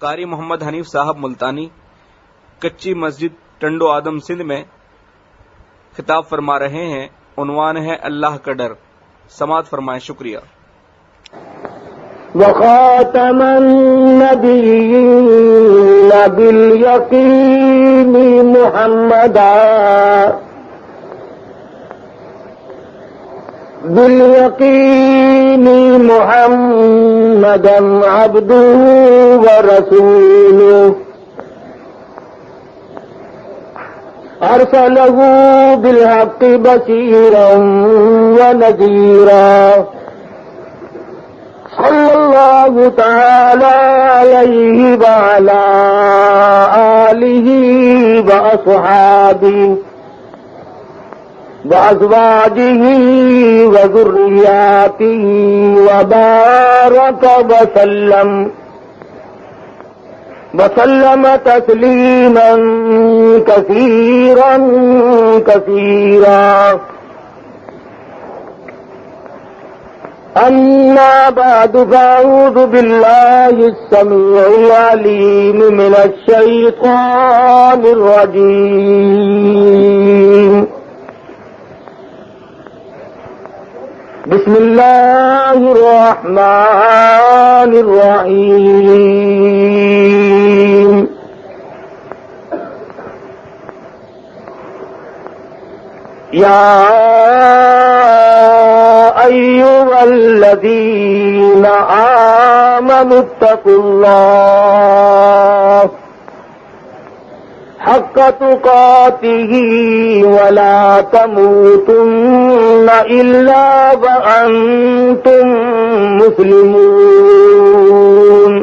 قاری محمد حنیف صاحب ملتانی کچی مسجد ٹنڈو آدم سندھ میں خطاب فرما رہے ہیں۔ عنوان ہے اللہ کا ڈر۔ سماعت فرمائیں۔ شکریہ۔ وخاتم النبيين باليقين محمدا عبده ورسوله أرسله بالحق بشيرا ونذيرا صلى الله تعالى عليه وعلى آله وأصحابه وأزواجه وذرياته وبارك وسلم تسليما كثيرا كثيرا. أما بعد فأعوذ بالله السميع العليم من الشيطان الرجيم. بسم الله الرحمن الرحيم. يا أيها الذين آمنوا اتقوا الله حق تقاته ولا تموتن إلا وأنتم مسلمون.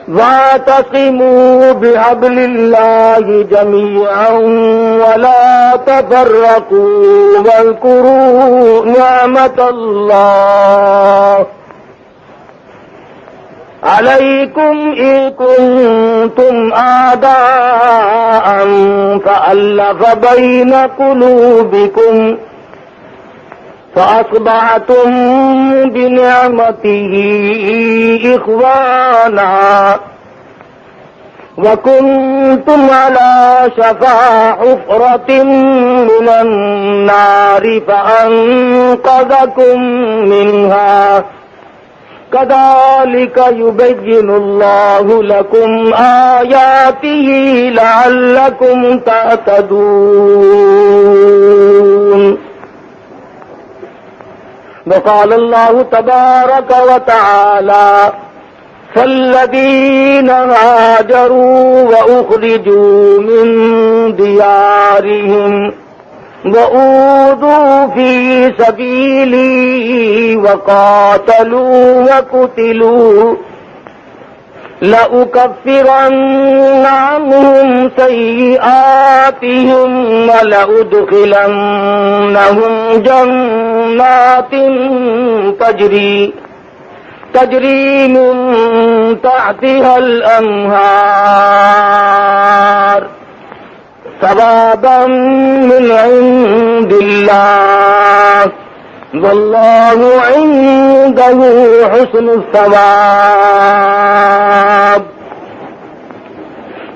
واعتصموا بحبل الله جميعا ولا تفرقوا واذكروا نعمة الله عليكم إن كنتم أعداء فألف بين قلوبكم فأصبحتم بنعمته إخوانا وكنتم على شفا حفرة من النار فأنقذكم منها. كذلك يبين الله لكم آياته لعلكم تهتدون. وقال الله تبارك وتعالى فالذين هاجروا وأخرجوا من ديارهم وأوذوا في سبيلي وقاتلوا وقتلوا لأكفرن عنهم سيئاتهم ولأدخلنهم جنات تجري من تحتها الأنهار ثوابا من عند الله والله عنده حسن الثواب.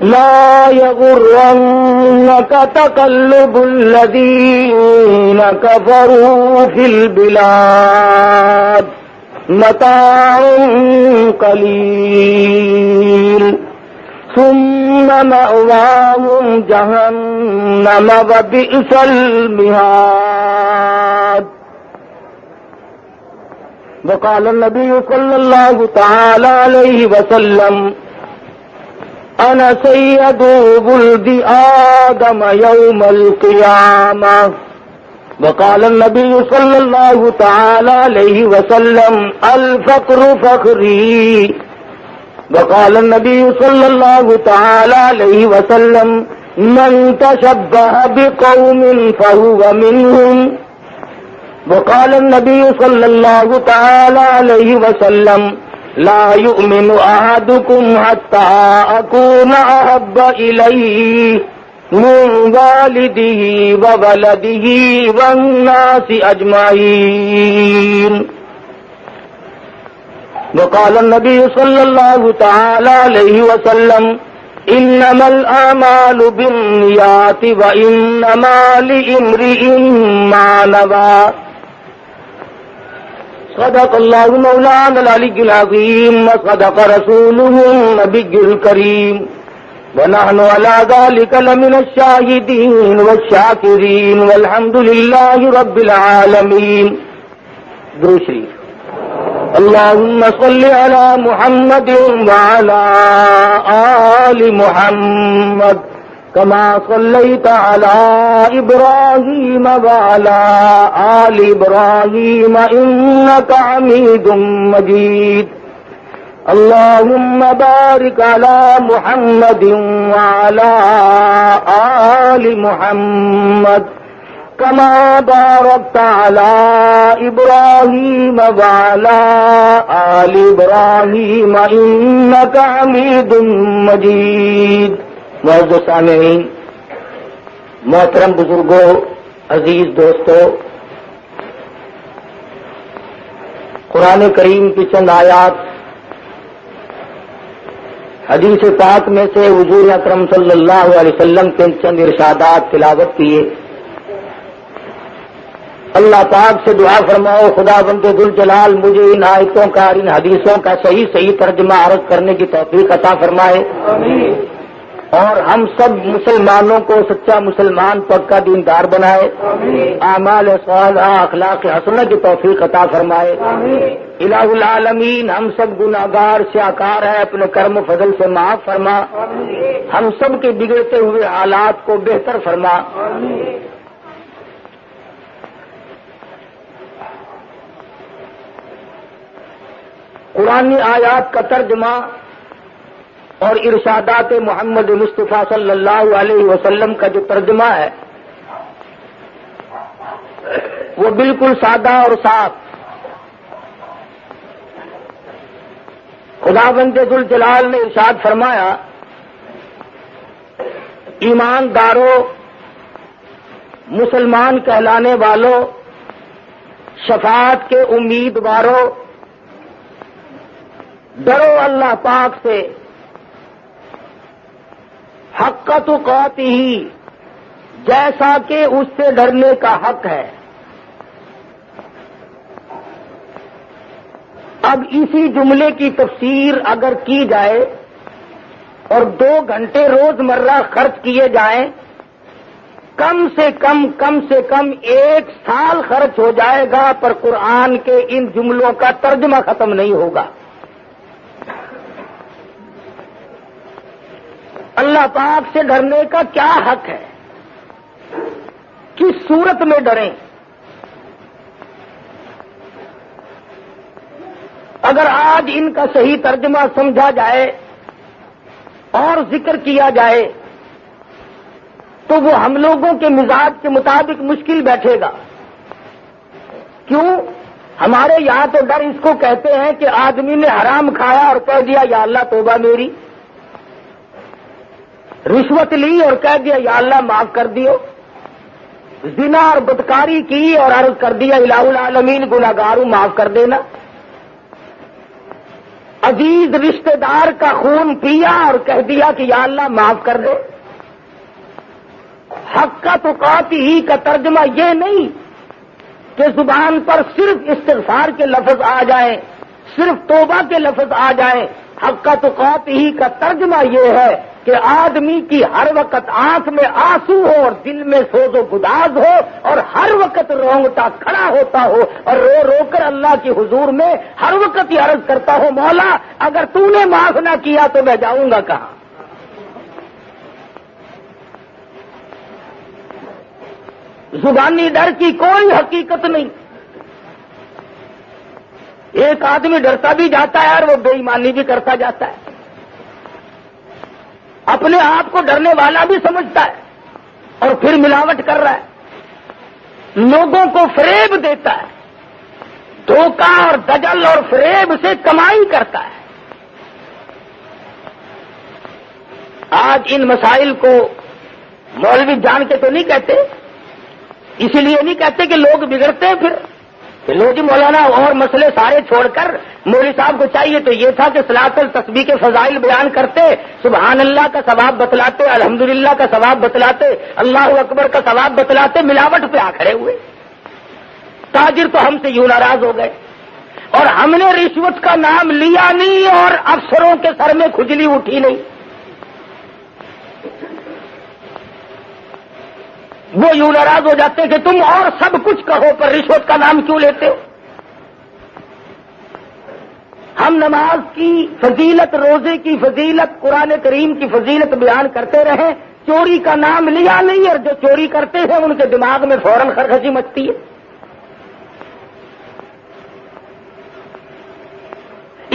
لا يغرنك تقلب الذين كفروا في البلاد متاع قليل ثم مأواهم جهنم وبئس المهاد. وقال النبي صلى الله تعالى عليه وسلم أنا سيد ولد آدم يوم القيامة. وقال النبي صلى الله تعالى عليه وسلم الفقر فخري. وقال النبي صلى الله تعالى عليه وسلم من تشبه بقوم فهو منهم. وقال النبي صلى الله تعالى عليه وسلم لا يؤمن أحدكم حتى أكون أحب إليه من والده وولده والناس أجمعين. وقال النبي صلى الله تعالى عليه وسلم انما الاعمال بالنيات وانما لامرئ ما نوى. صدق الله مولانا العلي العظيم وصدق رسوله النبي الكريم ونحن على ذلك لمن الشاهدين والشاكرين والحمد لله رب العالمين. درود شریف. اللهم صل على محمد وعلى آل محمد كما صليت على إبراهيم وعلى آل إبراهيم إنك حميد مجيد. اللهم بارك على محمد وعلى آل محمد كما باركت على إبراهيم وعلى آل إبراهيم إنك حميد مجيد. معزز سامعین، محترم بزرگوں، عزیز دوستو، قرآن کریم کی چند آیات حدیث پاک میں سے حضور اکرم صلی اللہ علیہ وسلم کے چند ارشادات تلاوت کیے. اللہ پاک سے دعا فرماؤ خدا بند ذوالجلال مجھے ان آیتوں کا اور ان حدیثوں کا صحیح ترجمہ عرض کرنے کی توفیق عطا فرمائے. آمین. اور ہم سب مسلمانوں کو سچا مسلمان پکا دیندار بنائے. آمین. اعمال صالحہ اخلاق حسنہ کی توفیق عطا فرمائے. آمین. الہ العالمین ہم سب گناہگار سیاکار ہیں، اپنے کرم و فضل سے معاف فرما. آمین. ہم سب کے بگڑتے ہوئے حالات کو بہتر فرما. آمین. قرآنی آیات کا ترجمہ اور ارشادات محمد مصطفیٰ صلی اللہ علیہ وسلم کا جو ترجمہ ہے وہ بالکل سادہ اور صاف. خداوند ذوالجلال نے ارشاد فرمایا، ایمانداروں، مسلمان کہلانے والوں، شفاعت کے امیدواروں، ڈرو اللہ پاک سے حق تقاتہ، جیسا کہ اس سے ڈرنے کا حق ہے. اب اسی جملے کی تفسیر اگر کی جائے اور 2 گھنٹے روزمرہ خرچ کیے جائیں، کم سے کم 1 سال خرچ ہو جائے گا، پر قرآن کے ان جملوں کا ترجمہ ختم نہیں ہوگا. اللہ پاک سے ڈرنے کا کیا حق ہے، کس صورت میں ڈریں. اگر آج ان کا صحیح ترجمہ سمجھا جائے اور ذکر کیا جائے تو وہ ہم لوگوں کے مزاج کے مطابق مشکل بیٹھے گا. کیوں؟ ہمارے یہاں تو ڈر اس کو کہتے ہیں کہ آدمی نے حرام کھایا اور کہہ دیا یا اللہ توبہ میری، رشوت لی اور کہہ دیا یا اللہ معاف کر دیو، زنا اور بدکاری کی اور عرض کر دیا الہ العالمین گناہگاروں معاف کر دینا، عزیز رشتہ دار کا خون پیا اور کہہ دیا کہ یا اللہ معاف کر دے. حق تقاتہ کا ترجمہ یہ نہیں کہ زبان پر صرف استغفار کے لفظ آ جائیں، صرف توبہ کے لفظ آ جائیں. حق تقاتہ کا ترجمہ یہ ہے کہ آدمی کی ہر وقت آنکھ میں آنسو ہو اور دل میں سوز و گداز ہو اور ہر وقت رونگٹا کھڑا ہوتا ہو اور رو رو کر اللہ کی حضور میں ہر وقت یہ عرض کرتا ہو، مولا اگر تو نے معاف نہ کیا تو میں جاؤں گا کہاں. زبانی ڈر کی کوئی حقیقت نہیں. ایک آدمی ڈرتا بھی جاتا ہے اور وہ بے ایمانی بھی کرتا جاتا ہے، اپنے آپ کو ڈرنے والا بھی سمجھتا ہے اور پھر ملاوٹ کر رہا ہے، لوگوں کو فریب دیتا ہے، دھوکہ اور دجل اور فریب سے کمائی کرتا ہے. آج ان مسائل کو مولوی جان کے تو نہیں کہتے، اسی لیے نہیں کہتے کہ لوگ بگڑتے ہیں، پھر کہ لو جی مولانا اور مسئلے سارے چھوڑ کر مولوی صاحب کو چاہیے تو یہ تھا کہ صلاۃ التسبیح کے فضائل بیان کرتے، سبحان اللہ کا ثواب بتلاتے، الحمدللہ کا ثواب بتلاتے، اللہ اکبر کا ثواب بتلاتے، ملاوٹ پہ آ کھڑے ہوئے۔ تاجر تو ہم سے یوں ناراض ہو گئے، اور ہم نے رشوت کا نام لیا نہیں اور افسروں کے سر میں کھجلی اٹھی نہیں، وہ یوں ناراض ہو جاتے کہ تم اور سب کچھ کہو پر رشوت کا نام کیوں لیتے ہو؟ ہم نماز کی فضیلت، روزے کی فضیلت، قرآن کریم کی فضیلت بیان کرتے رہے، چوری کا نام لیا نہیں، اور جو چوری کرتے ہیں ان کے دماغ میں فوراً خرخشی مچتی ہے۔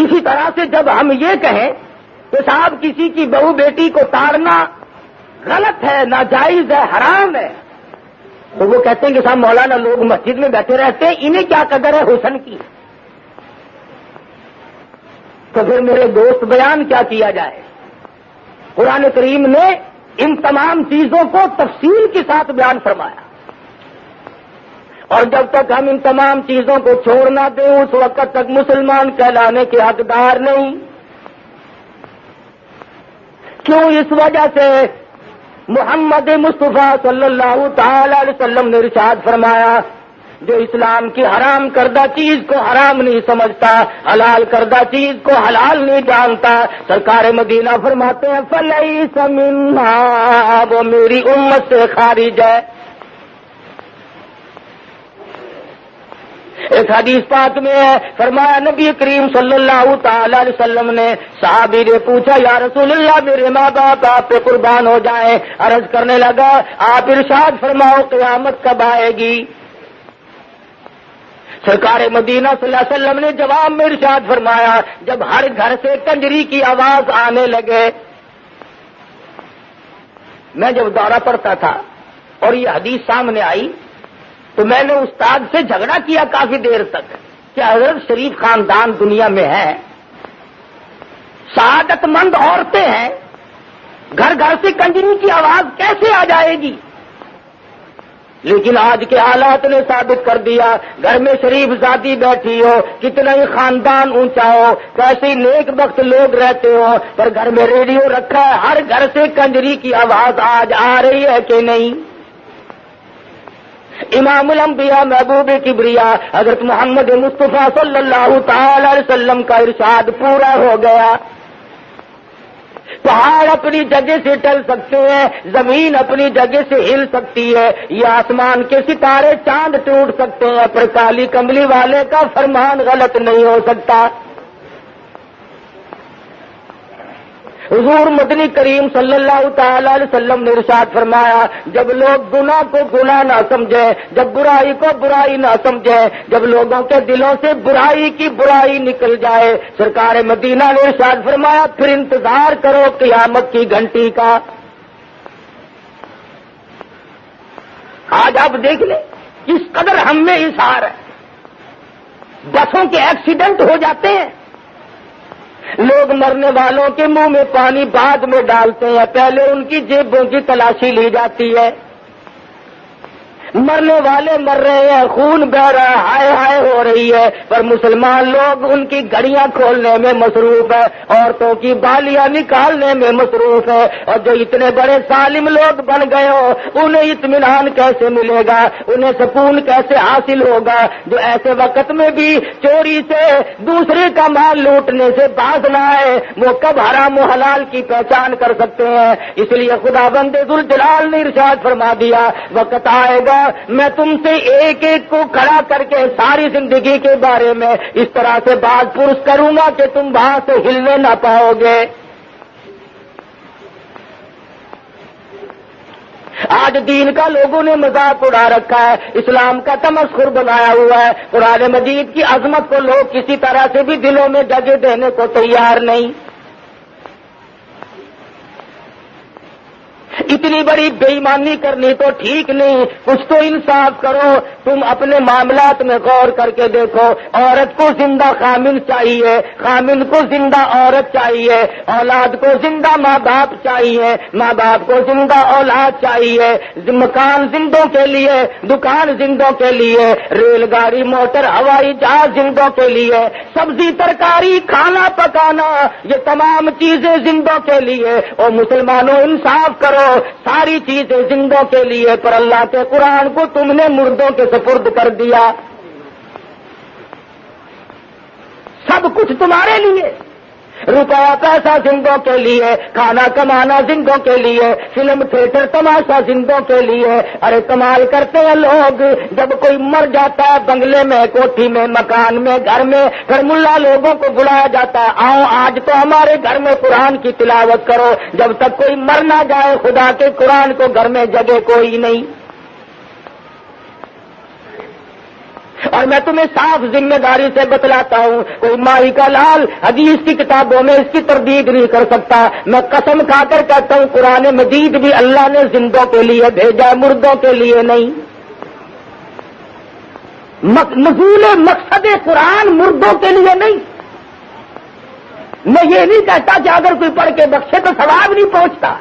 اسی طرح سے جب ہم یہ کہیں کہ صاحب کسی کی بہو بیٹی کو تارنا غلط ہے، ناجائز ہے، حرام ہے، تو وہ کہتے ہیں کہ صاحب مولانا لوگ مسجد میں بیٹھے رہتے ہیں، انہیں کیا قدر ہے حسن کی؟ تو پھر میرے دوست بیان کیا کیا جائے؟ قرآن کریم نے ان تمام چیزوں کو تفصیل کے ساتھ بیان فرمایا، اور جب تک ہم ان تمام چیزوں کو چھوڑ نہ دیں اس وقت تک مسلمان کہلانے کے حقدار نہیں۔ کیوں؟ اس وجہ سے محمد مصطفیٰ صلی اللہ تعالی علیہ وسلم نے ارشاد فرمایا، جو اسلام کی حرام کردہ چیز کو حرام نہیں سمجھتا، حلال کردہ چیز کو حلال نہیں جانتا، سرکار مدینہ فرماتے ہیں فلیس منا، وہ میری امت سے خارج ہے۔ ایک حدیث پاک میں ہے، فرمایا نبی کریم صلی اللہ تعالی علیہ وسلم نے، صحابی نے پوچھا یا رسول اللہ میرے ماں باپ آپ پہ قربان ہو جائیں، عرض کرنے لگا آپ ارشاد فرماؤ قیامت کب آئے گی؟ سرکار مدینہ صلی اللہ علیہ وسلم نے جواب میں ارشاد فرمایا جب ہر گھر سے کنجری کی آواز آنے لگے۔ میں جب دورہ پڑتا تھا اور یہ حدیث سامنے آئی تو میں نے استاد سے جھگڑا کیا کافی دیر تک کہ حضرت شریف خاندان دنیا میں ہے، سعادت مند عورتیں ہیں، گھر گھر سے کنجری کی آواز کیسے آ جائے گی؟ لیکن آج کے حالات نے ثابت کر دیا، گھر میں شریف زادی بیٹھی ہو، کتنا ہی خاندان اونچا ہو، کیسے ہی نیک بخت لوگ رہتے ہو، پر گھر میں ریڈیو رکھا ہے، ہر گھر سے کنجری کی آواز آج آ رہی ہے کہ نہیں؟ امام الانبیاء محبوب کبریا حضرت محمد مصطفیٰ صلی اللہ تعالی علیہ وسلم کا ارشاد پورا ہو گیا۔ پہاڑ اپنی جگہ سے ٹل سکتے ہیں، زمین اپنی جگہ سے ہل سکتی ہے، یہ آسمان کے ستارے چاند ٹوٹ سکتے ہیں، پر کالی کملی والے کا فرمان غلط نہیں ہو سکتا۔ حضور مدنی کریم صلی اللہ تعالی علیہ وسلم نے ارشاد فرمایا جب لوگ گناہ کو گناہ نہ سمجھیں، جب برائی کو برائی نہ سمجھیں، جب لوگوں کے دلوں سے برائی کی برائی نکل جائے، سرکار مدینہ نے ارشاد فرمایا پھر انتظار کرو قیامت کی گھنٹی کا۔ آج آپ دیکھ لیں کس قدر ہم میں اظہار ہے، بسوں کے ایکسیڈنٹ ہو جاتے ہیں، لوگ مرنے والوں کے منہ میں پانی بعد میں ڈالتے ہیں، پہلے ان کی جیبوں کی تلاشی لی جاتی ہے، مرنے والے مر رہے ہیں، خون بہ رہا ہے، ہائے ہائے ہو رہی ہے، پر مسلمان لوگ ان کی گھڑیاں کھولنے میں مصروف ہے، عورتوں کی بالیاں نکالنے میں مصروف ہے، اور جو اتنے بڑے ظالم لوگ بن گئے ہو انہیں اطمینان کیسے ملے گا، انہیں سکون کیسے حاصل ہوگا جو ایسے وقت میں بھی چوری سے دوسرے کا مال لوٹنے سے باز نہ آئے، وہ کب حرام و حلال کی پہچان کر سکتے ہیں؟ اس لیے خداوند ذوالجلال نے ارشاد فرما دیا وقت آئے گا میں تم سے ایک ایک کو کھڑا کر کے ساری زندگی کے بارے میں اس طرح سے بات پرس کروں گا کہ تم وہاں سے ہلنے نہ پاؤ گے۔ آج دین کا لوگوں نے مذاق اڑا رکھا ہے، اسلام کا تمسخر بنایا ہوا ہے، قرآن مجید کی عظمت کو لوگ کسی طرح سے بھی دلوں میں جگہ دینے کو تیار نہیں۔ اتنی بڑی بے ایمانی کرنی تو ٹھیک نہیں، کچھ تو انصاف کرو۔ تم اپنے معاملات میں غور کر کے دیکھو، عورت کو زندہ خامن چاہیے، خامن کو زندہ عورت چاہیے، اولاد کو زندہ ماں باپ چاہیے، ماں باپ کو زندہ اولاد چاہیے، مکان زندوں کے لیے، دکان زندوں کے لیے، ریل گاڑی موٹر ہوائی جہاز زندوں کے لیے، سبزی ترکاری کھانا پکانا، یہ تمام چیزیں زندوں کے لیے۔ اور مسلمانوں انصاف کرو، ساری چیزیں زندوں کے لیے، پر اللہ کے قرآن کو تم نے مردوں کے سپرد کر دیا۔ سب کچھ تمہارے لیے، روپیہ پیسہ زندوں کے لیے، کھانا کمانا زندوں کے لیے، فلم تھیٹر تماشا زندوں کے لیے۔ ارے کمال کرتے ہیں لوگ، جب کوئی مر جاتا ہے بنگلے میں، کوٹھی میں، مکان میں، گھر میں، پھر ملا لوگوں کو بلایا جاتا ہے، آؤ آج تو ہمارے گھر میں قرآن کی تلاوت کرو۔ جب تک کوئی مر نہ جائے خدا کے قرآن کو گھر میں جگہ کوئی نہیں۔ اور میں تمہیں صاف ذمہ داری سے بتلاتا ہوں، کوئی مائی کا لال حدیث کی کتابوں میں اس کی تردید نہیں کر سکتا۔ میں قسم کھا کر کہتا ہوں، قرآن مجید بھی اللہ نے زندوں کے لیے بھیجا، مردوں کے لیے نہیں۔ نزول مقصد قرآن مردوں کے لیے نہیں۔ میں یہ نہیں کہتا کہ اگر کوئی پڑھ کے بخشے تو ثواب نہیں پہنچتا،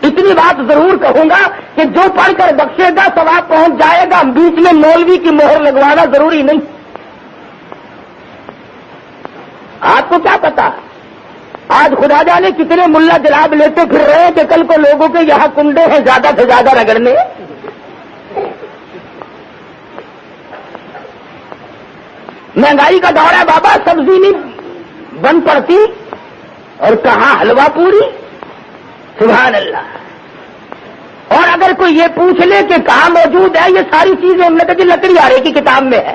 اتنی بات ضرور کہوں گا کہ جو پڑھ کر بخشے گا ثواب پہنچ جائے گا، بیچ میں مولوی کی مہر لگوانا ضروری نہیں۔ آپ کو کیا پتا آج خدا جانے کتنے ملا جلاب لیتے پھر رہے ہیں کہ کل کو لوگوں کے یہاں کنڈے ہیں زیادہ سے زیادہ رگڑنے۔ مہنگائی کا دور ہے بابا، سبزی نہیں بن پڑتی اور کہاں حلوہ پوری، سبحان اللہ۔ اور اگر کوئی یہ پوچھ لے کہ کہاں موجود ہے یہ ساری چیزیں، ہم نے کہا لکڑی آرے کی کتاب میں ہے،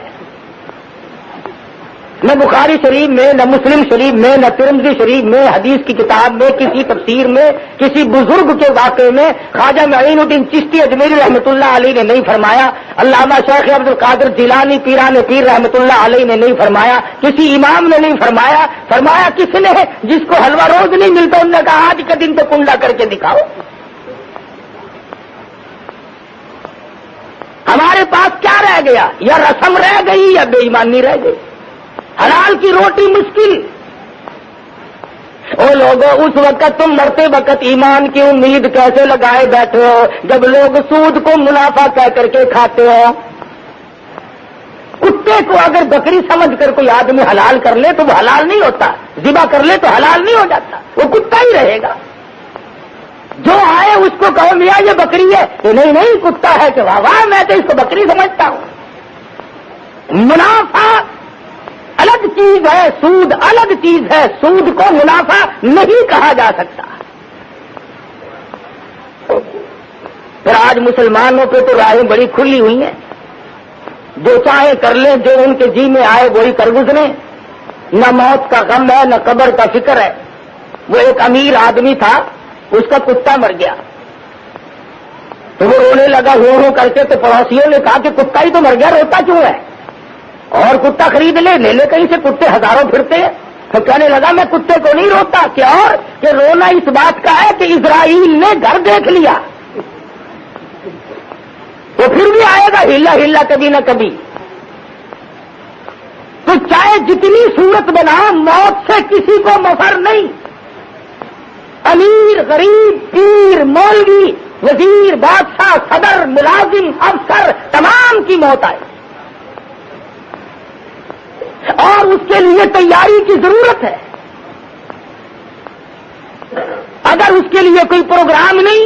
نہ بخاری شریف میں، نہ مسلم شریف میں، نہ ترمذی شریف میں، حدیث کی کتاب میں، کسی تفسیر میں، کسی بزرگ کے واقعے میں خواجہ معین الدین چشتی اجمیری رحمۃ اللہ علیہ نے نہیں فرمایا، علامہ شیخ عبد القادر جیلانی پیران پیر رحمۃ اللہ علیہ نے نہیں فرمایا، کسی امام نے نہیں فرمایا۔ فرمایا کس نے؟ جس کو حلوہ روز نہیں ملتا انہوں نے کہا آج کا دن تو کنڈا کر کے دکھاؤ۔ ہمارے پاس کیا رہ گیا؟ یا رسم رہ گئی یا بے ایمانی رہ گئی۔ حلال کی روٹی مشکل۔ او لوگوں، اس وقت تم مرتے وقت ایمان کی امید کیسے لگائے بیٹھے ہو جب لوگ سود کو منافع کہہ کر کے کھاتے ہو؟ کتے کو اگر بکری سمجھ کر کوئی آدمی حلال کر لے تو وہ حلال نہیں ہوتا، ذبح کر لے تو حلال نہیں ہو جاتا، وہ کتا ہی رہے گا۔ جو آئے اس کو کہو میاں یہ بکری ہے، نہیں نہیں کتا ہے، کہ واہ واہ میں تو اس کو بکری سمجھتا ہوں۔ منافع الگ چیز ہے، سود الگ چیز ہے، سود کو منافع نہیں کہا جا سکتا۔ پھر آج مسلمانوں پہ تو راہیں بڑی کھلی ہوئی ہیں، جو چاہے کر لیں، جو ان کے جی میں آئے وہی کر گزریں، نہ موت کا غم ہے نہ قبر کا فکر ہے۔ وہ ایک امیر آدمی تھا، اس کا کتا مر گیا تو وہ رونے لگا ہو کر کے، تو پڑوسیوں نے کہا کہ کتا ہی تو مر گیا، روتا کیوں ہے؟ اور کتا خرید لے لے، کہیں سے کتے ہزاروں پھرتے ہیں۔ تو کہنے لگا میں کتے کو نہیں روتا، کیا اور کہ رونا اس بات کا ہے کہ اسرائیل نے گھر دیکھ لیا، وہ پھر بھی آئے گا ہلا ہلا کبھی نہ کبھی۔ تو چاہے جتنی صورت بنا، موت سے کسی کو مفر نہیں۔ امیر غریب پیر مولوی وزیر بادشاہ صدر ملازم افسر تمام کی موت آئے، اور اس کے لیے تیاری کی ضرورت ہے۔ اگر اس کے لیے کوئی پروگرام نہیں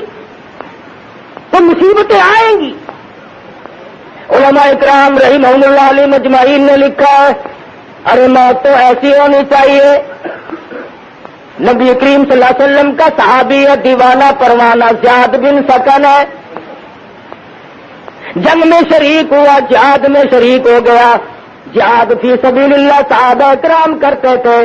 تو مصیبتیں آئیں گی۔ علماء اکرام رحمہم اللہ علیہ مجمعین نے لکھا ہے، ارے موت تو ایسی ہونی چاہیے۔ نبی کریم صلی اللہ علیہ وسلم کا صحابی ہے، دیوانہ پروانہ زیاد بن سکن ہے، جنگ میں شریک ہوا، جہاد میں شریک ہو گیا، جہاد فی سبیل اللہ صحابہ اکرام کرتے تھے۔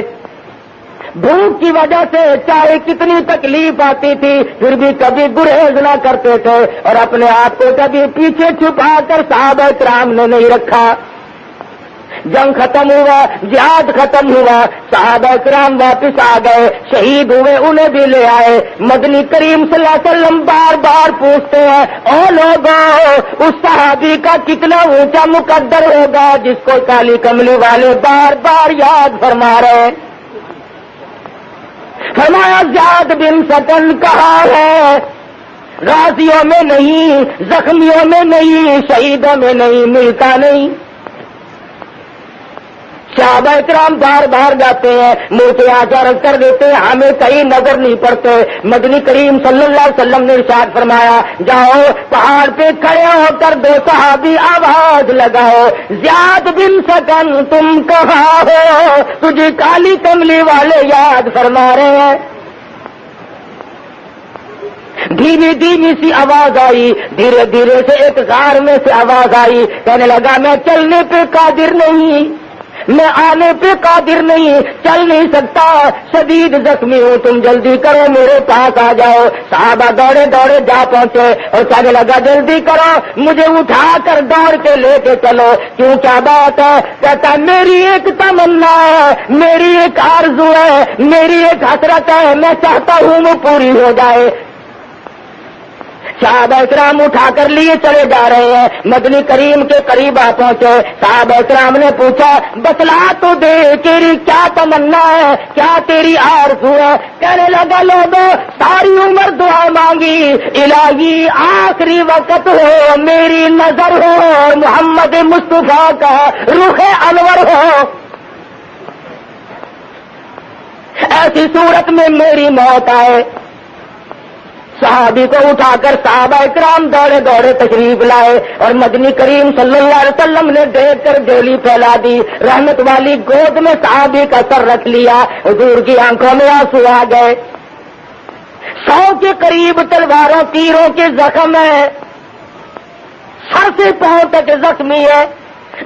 بھوک کی وجہ سے چاہے کتنی تکلیف آتی تھی پھر بھی کبھی گریز نہ کرتے تھے، اور اپنے آپ کو کبھی پیچھے چھپا کر صحابہ اکرام نے نہیں رکھا۔ جنگ ختم ہوا، جہاد ختم ہوا، صحابہ کرام واپس آ گئے، شہید ہوئے انہیں بھی لے آئے۔ مدنی کریم صلی اللہ علیہ وسلم بار بار پوچھتے ہیں، او لوگوں اس صحابی کا کتنا اونچا مقدر ہوگا جس کو کالی کملی والے بار بار یاد فرما رہے ہیں۔ فرمایا زیاد بن سکن کہاں ہے؟ غازیوں میں نہیں، زخمیوں میں نہیں، شہیدوں میں نہیں، ملتا نہیں۔ صحابہ کرام بار بار جاتے ہیں، منہ پہ عرض کر دیتے ہیں ہمیں کہیں نظر نہیں پڑتے۔ مدنی کریم صلی اللہ علیہ وسلم نے ارشاد فرمایا جاؤ پہاڑ پہ کھڑے ہو کر دو صحابی آواز لگاؤ، زیاد بن سکن تم کہاں ہو؟ تجھے کالی کملی والے یاد فرما رہے ہیں۔ دھیمی دھیمی سی آواز آئی، دھیرے دھیرے سے ایک غار میں سے آواز آئی، کہنے لگا میں چلنے پہ قادر نہیں، میں آنے پہ قادر نہیں، چل نہیں سکتا، شدید زخمی ہوں، تم جلدی کرو میرے پاس آ جاؤ۔ صحابہ دوڑے دوڑے جا پہنچے اور کہنے لگا جلدی کرو مجھے اٹھا کر دوڑ کے لے کے چلو۔ کیوں کیا بات ہے؟ کہتا میری ایک تمنا ہے، میری ایک آرزو ہے، میری ایک حسرت ہے، میں چاہتا ہوں وہ پوری ہو جائے۔ صحابہ کرام اٹھا کر لیے چلے جا رہے ہیں، مدنی کریم کے قریب آ پہنچے۔ صحابہ کرام نے پوچھا بتلا تو دے تیری کیا تمنا ہے، کیا تیری آرزو ہے؟ کہنے لگا لوگوں ساری عمر دعا مانگی، الہی آخری وقت ہو میری نظر ہو اور محمد مصطفیٰ کا رخ انور ہو، ایسی صورت میں میری موت آئے۔ صحابی کو اٹھا کر صحابہ اکرام دوڑے دوڑے تشریف لائے اور مدنی کریم صلی اللہ علیہ وسلم نے دیکھ کر ڈیلی پھیلا دی، رحمت والی گود میں صحابی کا سر رکھ لیا، حضور کی آنکھوں میں آنسو آ گئے۔ 100 کے قریب تلواروں تیروں کے زخم ہے، سر سے پاؤں تک زخمی ہے۔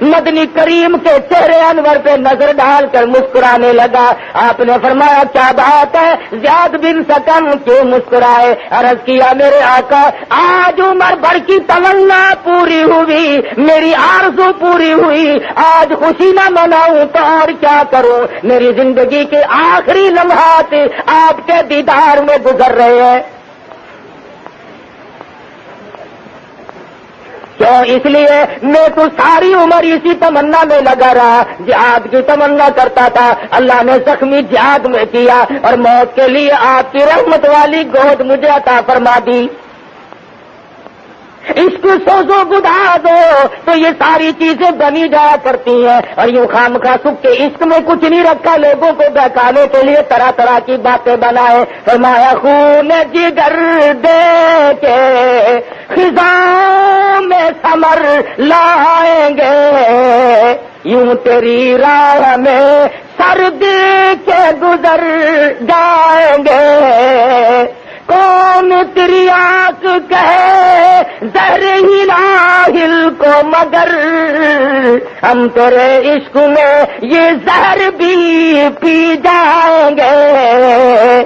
مدنی کریم کے چہرے انور پہ نظر ڈال کر مسکرانے لگا۔ آپ نے فرمایا کیا بات ہے زیاد بن سکن کیوں مسکرائے؟ عرض کیا میرے آقا آج عمر بھر کی تمنا پوری ہوئی، میری آرزو پوری ہوئی، آج خوشی نہ مناؤں تو اور کیا کروں؟ میری زندگی کے آخری لمحات آپ کے دیدار میں گزر رہے ہیں۔ کیوں؟ اس لیے میں تو ساری عمر اسی تمنا میں لگا رہا، جہاد کی تمنا کرتا تھا، اللہ نے زخمی جہاد میں کیا اور موت کے لیے آپ کی رحمت والی گود مجھے عطا فرما دی۔ عشق سوزو گداز ہو تو یہ ساری چیزیں بنی جایا کرتی ہیں، اور یوں خام خواہ سکھ کے عشق میں کچھ نہیں رکھا، لوگوں کو بہکانے کے لیے طرح طرح کی باتیں بنائے۔ فرمایا خون جگر دے کے خزاں میں ثمر لائیں گے، یوں تیری راہ میں سر دے کے گزر جائیں گے، کون تیری آنکھ کہے زہر ہی راہل کو، مگر ہم تیرے عشق میں یہ زہر بھی پی جائیں گے۔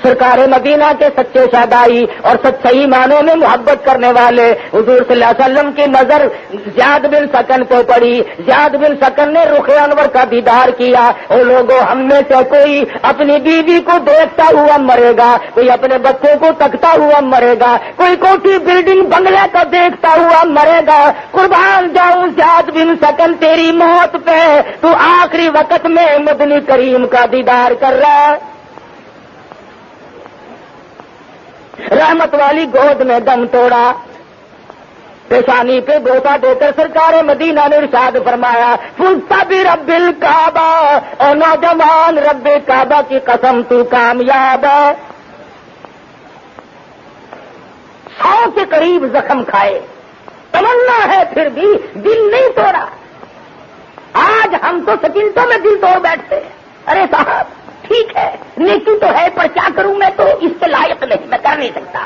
سرکار مدینہ کے سچے شہدائی اور سچائی معنوں میں محبت کرنے والے حضور صلی اللہ علیہ وسلم کی نظر زیاد بن سکن کو پڑی۔ زیاد بن سکن نے رخ انور کا دیدار کیا۔ اور لوگوں ہم میں سے کوئی اپنی بیوی کو دیکھتا ہوا مرے گا، کوئی اپنے بچوں کو تکتا ہوا مرے گا، کوئی کوٹھی بلڈنگ بنگلے کو دیکھتا ہوا مرے گا۔ قربان جاؤں زیاد بن سکن تیری موت پہ، تو آخری وقت میں مدنی کریم کا دیدار کر رہا ہے۔ رحمت والی گود میں دم توڑا، پیشانی پہ بوسہ دے کر سرکار مدینہ نے ارشاد فرمایا فزت برب الکعبہ، اور نوجوان رب کعبہ کی قسم تو کامیاب ہے۔ 100 کے قریب زخم کھائے، تمنا ہے پھر بھی دل نہیں توڑا۔ آج ہم تو سکینتوں میں دل توڑ بیٹھتے ہیں، ارے صاحب ٹھیک ہے نیکی تو ہے پر کیا کروں، میں تو اس کے لائق نہیں، میں کر نہیں سکتا۔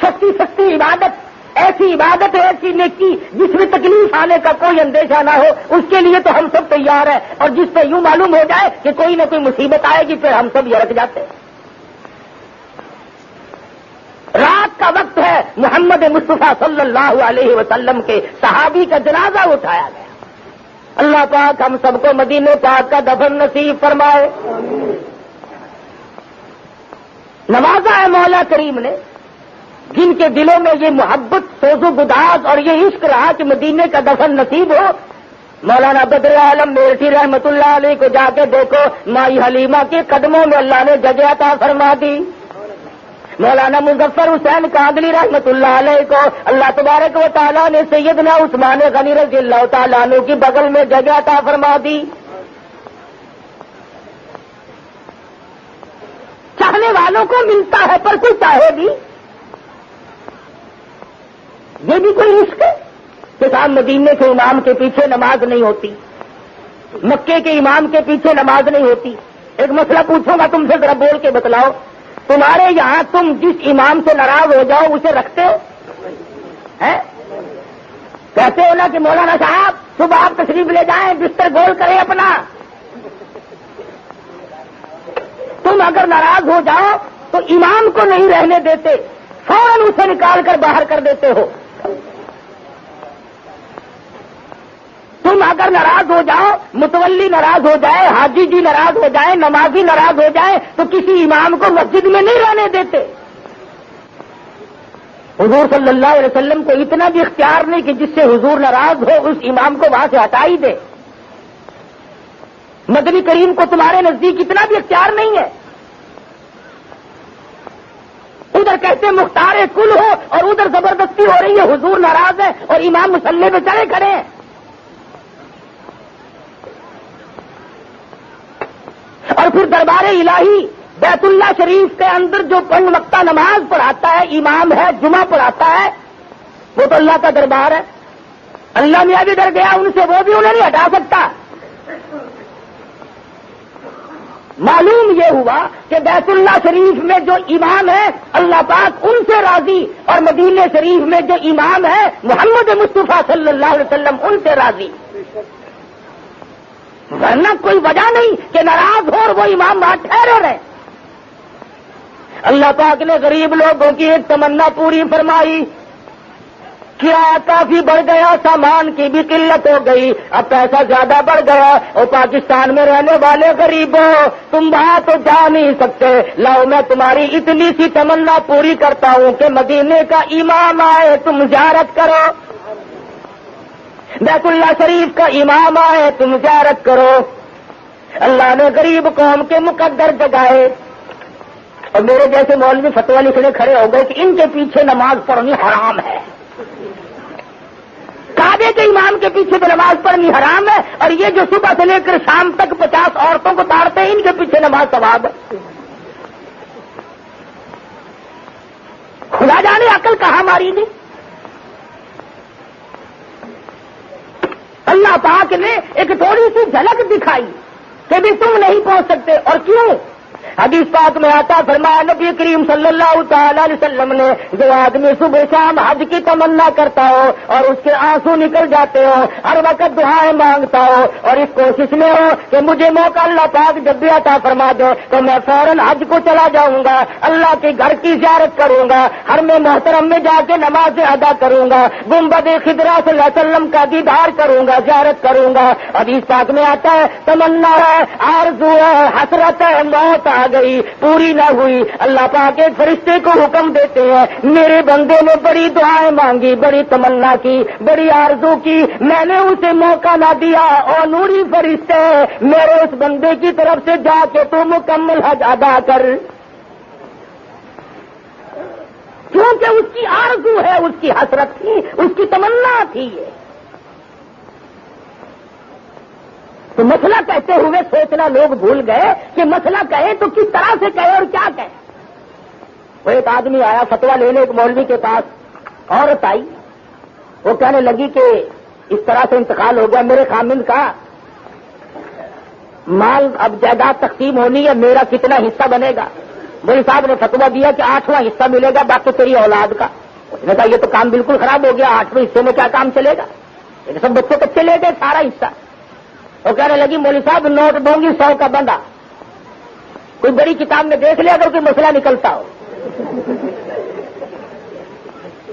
سچی سچی عبادت ایسی عبادت ہے، ایسی نیکی جس میں تکلیف آنے کا کوئی اندیشہ نہ ہو، اس کے لیے تو ہم سب تیار ہیں، اور جس پہ یوں معلوم ہو جائے کہ کوئی نہ کوئی مصیبت آئے گی پھر ہم سب یرک جاتے ہیں۔ رات کا وقت ہے، ہے محمد مصطفیٰ صلی اللہ علیہ وسلم کے صحابی کا جنازہ اٹھایا گیا۔ اللہ پاک ہم سب کو مدینے پاک کا دفن نصیب فرمائے۔ نوازا ہے مولا کریم نے جن کے دلوں میں یہ محبت، سوز و گداز اور یہ عشق رہا کہ مدینے کا دفن نصیب ہو۔ مولانا بدر عالم میرٹھی رحمت اللہ علیہ کو جا کے دیکھو، مائی حلیمہ کے قدموں میں اللہ نے جگہ عطا فرما دی۔ مولانا مظفر حسین کاندلی رحمت اللہ علیہ کو اللہ تبارک و تعالیٰ نے سیدنا عثمان غنی رضی اللہ تعالیٰ عنہ کی بغل میں جگہ عطا فرما دی۔ چاہنے والوں کو ملتا ہے پر کوئی چاہے بھی، یہ بھی کوئی رزق ہے کہ صاحب مدینے کے امام کے پیچھے نماز نہیں ہوتی، مکے کے امام کے پیچھے نماز نہیں ہوتی۔ ایک مسئلہ پوچھوں گا تم سے، ذرا بول کے بتلاؤ، تمہارے یہاں تم جس امام سے ناراض ہو جاؤ اسے رکھتے ہو؟ کہتے ہو نا کہ مولانا صاحب صبح آپ تشریف لے جائیں، بستر گول کریں اپنا۔ تم اگر ناراض ہو جاؤ تو امام کو نہیں رہنے دیتے، فوراً اسے نکال کر باہر کر دیتے ہو۔ تم اگر ناراض ہو جاؤ، متولی ناراض ہو جائے، حاجی جی ناراض ہو جائے، نمازی ناراض ہو جائے تو کسی امام کو مسجد میں نہیں رہنے دیتے۔ حضور صلی اللہ علیہ وسلم کو اتنا بھی اختیار نہیں کہ جس سے حضور ناراض ہو اس امام کو وہاں سے ہٹا ہی دے۔ مدنی کریم کو تمہارے نزدیک اتنا بھی اختیار نہیں ہے۔ ادھر کہتے مختار کل ہو اور ادھر زبردستی ہو رہی ہے، حضور ناراض ہے اور امام مصلی پہ چڑھے کھڑے ہیں۔ اور پھر دربار الہی بیت اللہ شریف کے اندر جو 5 وقتہ نماز پڑھاتا ہے، امام ہے، جمعہ پڑھاتا ہے، وہ تو اللہ کا دربار ہے۔ اللہ میاں بھی ڈر گیا ان سے، وہ بھی انہیں نہیں ہٹا سکتا۔ معلوم یہ ہوا کہ بیت اللہ شریف میں جو امام ہے اللہ پاک ان سے راضی، اور مدینہ شریف میں جو امام ہے محمد مصطفیٰ صلی اللہ علیہ وسلم ان سے راضی۔ ورنہ کوئی وجہ نہیں کہ ناراض ہو اور وہ امام وہاں ٹھہرے رہے۔ اللہ پاک نے غریب لوگوں کی ایک تمنا پوری فرمائی، کرایہ کافی بڑھ گیا، سامان کی بھی قلت ہو گئی، اب پیسہ زیادہ بڑھ گیا، اور پاکستان میں رہنے والے غریبوں تم وہاں تو جا نہیں سکتے، لاؤ میں تمہاری اتنی سی تمنا پوری کرتا ہوں کہ مدینے کا امام آئے تم زیارت کرو، بیت اللہ شریف کا امام آئے تم زیارت کرو۔ اللہ نے غریب قوم کے مقدر جگائے، اور میرے جیسے مولوی فتویٰ لکھنے کھڑے ہو گئے کہ ان کے پیچھے نماز پڑھنی حرام ہے، کعبے کے امام کے پیچھے تو نماز پڑھنی حرام ہے، اور یہ جو صبح سے لے کر شام تک 50 عورتوں کو تاڑتے ہیں ان کے پیچھے نماز ثواب ہے۔ خدا جانے عقل کہاں ماری دی۔ اللہ پاک نے ایک تھوڑی سی جھلک دکھائی کہ بھی تم نہیں پہنچ سکتے، اور کیوں؟ حدیث پاک میں آتا فرمایا نبی کریم صلی اللہ تعالی علیہ وسلم نے، جو آدمی صبح شام حج کی تمنا کرتا ہو اور اس کے آنسو نکل جاتے ہو، ہر وقت دعائیں مانگتا ہو اور اس کوشش میں ہو کہ مجھے موقع اللہ پاک جب بھی عطا فرما دو تو میں فوراً حج کو چلا جاؤں گا، اللہ کے گھر کی زیارت کروں گا، حرم محترم میں جا کے نماز ادا کروں گا، گنبد خضرا صلی اللہ علیہ وسلم کا دیدار کروں گا، زیارت کروں گا۔ حدیث پاک میں آتا ہے تمنا ہے، آرزو ہے، حسرت ہے، موت آ گئی پوری نہ ہوئی، اللہ پاک ایک فرشتے کو حکم دیتے ہیں میرے بندے نے بڑی دعائیں مانگی، بڑی تمنا کی، بڑی آرزو کی، میں نے اسے موقع نہ دیا، اور نوری فرشتے میرے اس بندے کی طرف سے جا کے تو مکمل حج ادا کر، کیونکہ اس کی آرزو ہے، اس کی حسرت تھی، اس کی تمنا تھی۔ تو مسئلہ کہتے ہوئے سوچنا لوگ بھول گئے کہ مسئلہ کہے تو کس طرح سے کہے اور کیا کہے۔ وہ ایک آدمی آیا فتویٰ لینے ایک مولوی کے پاس، عورت آئی، وہ کہنے لگی کہ اس طرح سے انتقال ہو گیا، میرے خامند کا مال اب جائیداد تقسیم ہونی ہے، میرا کتنا حصہ بنے گا؟ مولوی صاحب نے فتویٰ دیا کہ 8واں حصہ ملے گا، باقی تیری اولاد کا۔ اس نے کہا یہ تو کام بالکل خراب ہو گیا، 8ویں حصے میں کیا کام چلے گا؟ یہ سب بچے کچے لے گئے سارا حصہ۔ وہ کہنے لگی مولوی صاحب نوٹ دوں گی 100 کا بندہ، کوئی بڑی کتاب میں دیکھ لے اگر کوئی مسئلہ نکلتا ہو۔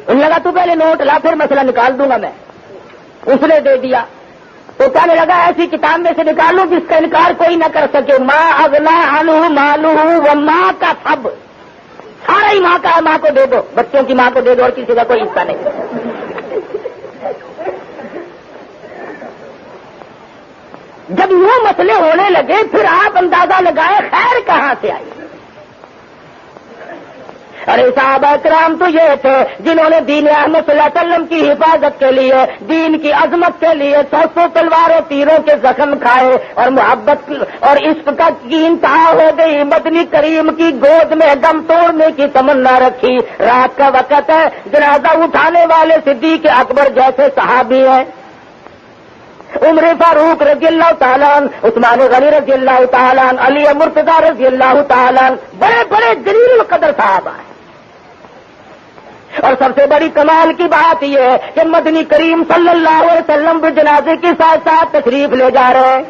انہوں نے لگا تو پہلے نوٹ لا پھر مسئلہ نکال دوں گا میں. اس نے دے دیا تو کہنے لگا ایسی کتاب میں سے نکالوں جس کا انکار کوئی نہ کر سکے. ماں اغنا عنہ مالہ و ماں کا سب، سارا ہی ماں کا ہے، ماں کو دے دو، بچوں کی ماں کو دے دو اور کسی کا کوئی حصہ نہیں. جب یوں مسئلے ہونے لگے پھر آپ اندازہ لگائے خیر کہاں سے آئی. ارے صحابہ کرام تو یہ تھے جنہوں نے دین احمد صلی اللہ علیہ وسلم کی حفاظت کے لیے، دین کی عظمت کے لیے 100 تلواروں تیروں کے زخم کھائے اور محبت اور عشق کا کی انتہا ہو گئی. مدنی کریم کی گود میں دم توڑنے کی تمنا رکھی. رات کا وقت ہے، جنازہ اٹھانے والے صدیق اکبر جیسے صحابی ہیں، عمر فاروق رضی اللہ تعالیٰ عنہ، عثمان غنی رضی اللہ تعالیٰ عنہ، علی مرتضیٰ رضی اللہ تعالیٰ عنہ، بڑے بڑے جلیل القدر صحابہ ہیں. اور سب سے بڑی کمال کی بات یہ ہے کہ مدنی کریم صلی اللہ علیہ وسلم بھی جنازے کے ساتھ ساتھ تشریف لے جا رہے ہیں.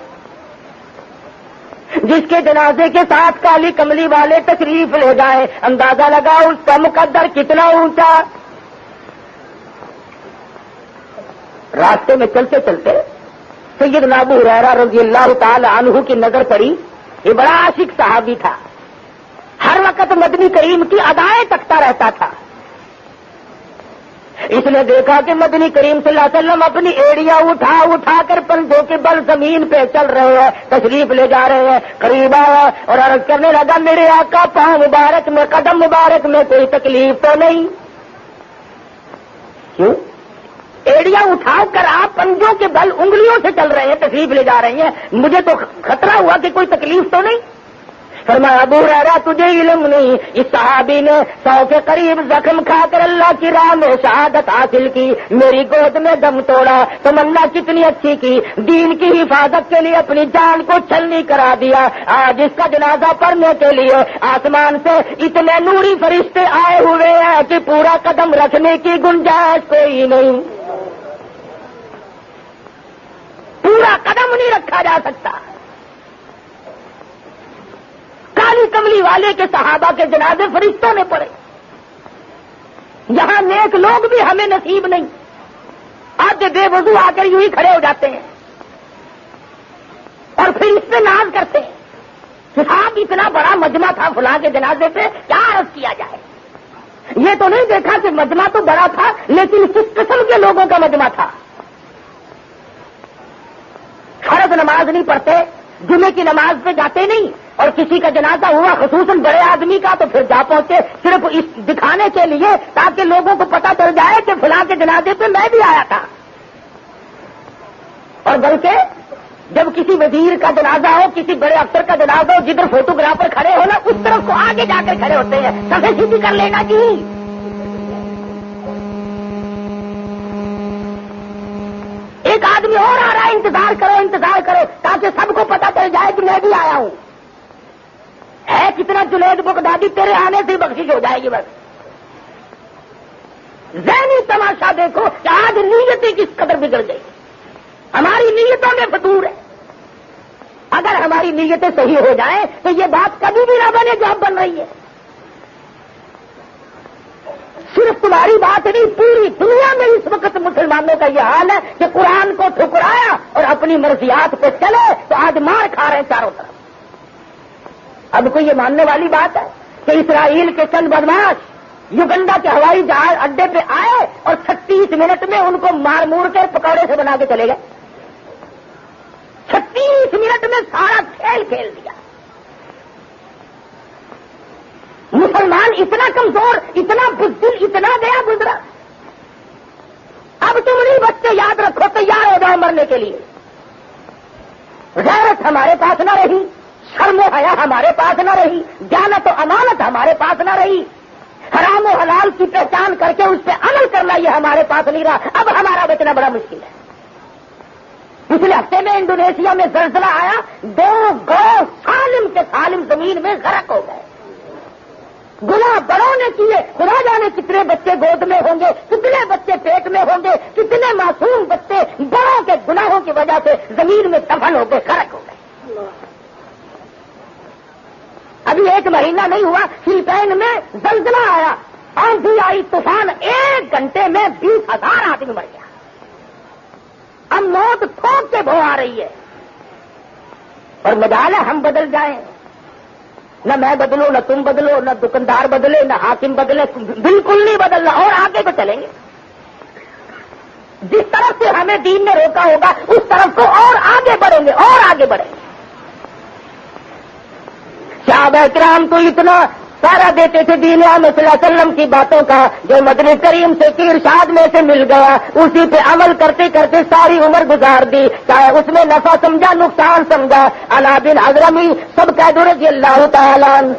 جس کے جنازے کے ساتھ کالی کملی والے تشریف لے جائیں، اندازہ لگاؤ اس کا مقدر کتنا اونچا. راستے میں چلتے چلتے سیدنا ابو ہریرہ رضی اللہ تعالی عنہ کی نظر پڑی. یہ بڑا عاشق صحابی تھا، ہر وقت مدنی کریم کی ادائیں تکتا رہتا تھا. اس نے دیکھا کہ مدنی کریم صلی اللہ علیہ وسلم اپنی ایڑیاں اٹھا اٹھا کر پنجوں کے بل زمین پہ چل رہے ہیں، تشریف لے جا رہے ہیں. قریب آیا اور عرض کرنے لگا میرے آقا پاؤں مبارک میں، قدم مبارک میں کوئی تکلیف تو نہیں؟ کیوں؟ ایڑیاں اٹھا کر آپ پنجوں کے بل انگلیوں سے چل رہے ہیں، تشریف لے جا رہی ہیں، مجھے تو خطرہ ہوا کہ کوئی تکلیف تو نہیں. فرمایا ابو ہریرہ تجھے علم نہیں، اس صحابی نے 100 کے قریب زخم کھا کر اللہ کی راہ میں شہادت حاصل کی، میری گود میں دم توڑا، تمنا کتنی اچھی کی، دین کی حفاظت کے لیے اپنی جان کو چھلنی کرا دیا. آج اس کا جنازہ پڑھنے کے لیے آسمان سے اتنے نوری فرشتے آئے ہوئے ہیں کہ پورا قدم رکھنے کی گنجائش کوئی نہیں، پورا قدم نہیں رکھا جا سکتا. کالی کملی والے کے صحابہ کے جنازے فرشتوں نے پڑے. یہاں نیک لوگ بھی ہمیں نصیب نہیں، آتے بے وضو آ کر یوں ہی کھڑے ہو جاتے ہیں اور پھر اس پہ ناز کرتے ہیں کہ صاحب اتنا بڑا مجمع تھا فلاں کے جنازے پہ، کیا عرض کیا جائے. یہ تو نہیں دیکھا کہ مجمع تو بڑا تھا لیکن کس قسم کے لوگوں کا مجمع تھا. فرض نماز نہیں پڑھتے، جمعے کی نماز پہ جاتے نہیں، اور کسی کا جنازہ ہوا خصوصاً بڑے آدمی کا تو پھر جا پہنچے صرف اس دکھانے کے لیے تاکہ لوگوں کو پتہ چل جائے کہ فلاں کے جنازے پہ میں بھی آیا تھا. اور بلکہ جب کسی وزیر کا جنازہ ہو، کسی بڑے افسر کا جنازہ ہو، جدھر فوٹوگرافر کھڑے ہو نا اس طرف کو آگے جا کر کھڑے ہوتے ہیں، سفید سیدھی کر لینا جی. ایک آدمی اور آ رہا ہے، انتظار کرو تاکہ سب کو پتہ چل جائے کہ میں بھی آیا ہوں. ہے کتنا جنید بغدادی، تیرے آنے سے بخشش ہو جائے گی. بس ذہنی تماشا دیکھو کہ آج نیتیں کس قدر بگڑ گئی. ہماری نیتوں میں فتور ہے. اگر ہماری نیتیں صحیح ہو جائیں تو یہ بات کبھی بھی نہ بنے جو اب بن رہی ہے. صرف تمہاری بات نہیں، پوری دنیا میں اس وقت مسلمانوں کا یہ حال ہے کہ قرآن کو ٹھکرایا اور اپنی مرضیات پہ چلے تو آج مار کھا رہے ہیں چاروں طرف. اب کوئی یہ ماننے والی بات ہے کہ اسرائیل کے چند بدماش یوگنڈا کے ہوائی جہاز اڈے پہ آئے اور 36 منٹ میں ان کو مار مور کے پکوڑے سے بنا کے چلے گئے. 36 منٹ میں سارا کھیل کھیل دیا. مسلمان اتنا کمزور، اتنا بزدل، اتنا گیا گزرا. اب تم نہیں بچے، یاد رکھو تیار ہو جاؤ مرنے کے لیے. غیرت ہمارے پاس نہ رہی، شرم و حیا ہمارے پاس نہ رہی، دیانت و امانت ہمارے پاس نہ رہی، حرام و حلال کی پہچان کر کے اس پہ عمل کرنا یہ ہمارے پاس نہیں رہا. اب ہمارا بچنا بڑا مشکل ہے. پچھلے ہفتے میں انڈونیشیا میں زلزلہ آیا، 2 گاؤں سالم کے سالم زمین میں غرق ہو گئے. گناہ بڑوں نے کیے، خدا جانے کتنے بچے گود میں ہوں گے، کتنے بچے پیٹ میں ہوں گے، کتنے معصوم بچے بڑوں کے گناہوں کی وجہ سے زمین میں دفن ہو گئے، غرق ہو گئے. ابھی 1 مہینہ نہیں ہوا، فلپائن میں زلزلہ آیا، آندھی آئی طوفان، 1 گھنٹے میں 20,000 آدمی مر گیا. اب موت ٹھوک کے بھو آ رہی ہے اور مجال ہے ہم بدل جائیں. نہ میں بدلوں، نہ تم بدلو، نہ دکاندار بدلے، نہ حاکم بدلے، بالکل نہیں بدلنا اور آگے کو چلیں گے. جس طرف سے ہمیں دین نے روکا ہوگا اس طرف کو اور آگے بڑھیں گے اور آگے بڑھیں گے. صحابہ کرام تو اتنا سارا دیتے تھے دین احمد صلی اللہ علیہ وسلم کی باتوں کا، جو مدنی کریم سے کی ارشاد میں سے مل گیا اسی پہ عمل کرتے کرتے ساری عمر گزار دی، چاہے اس میں نفع سمجھا نقصان سمجھا. علا بن حضرمی سب کہہ دو رضی اللہ تعالیٰ عنہ.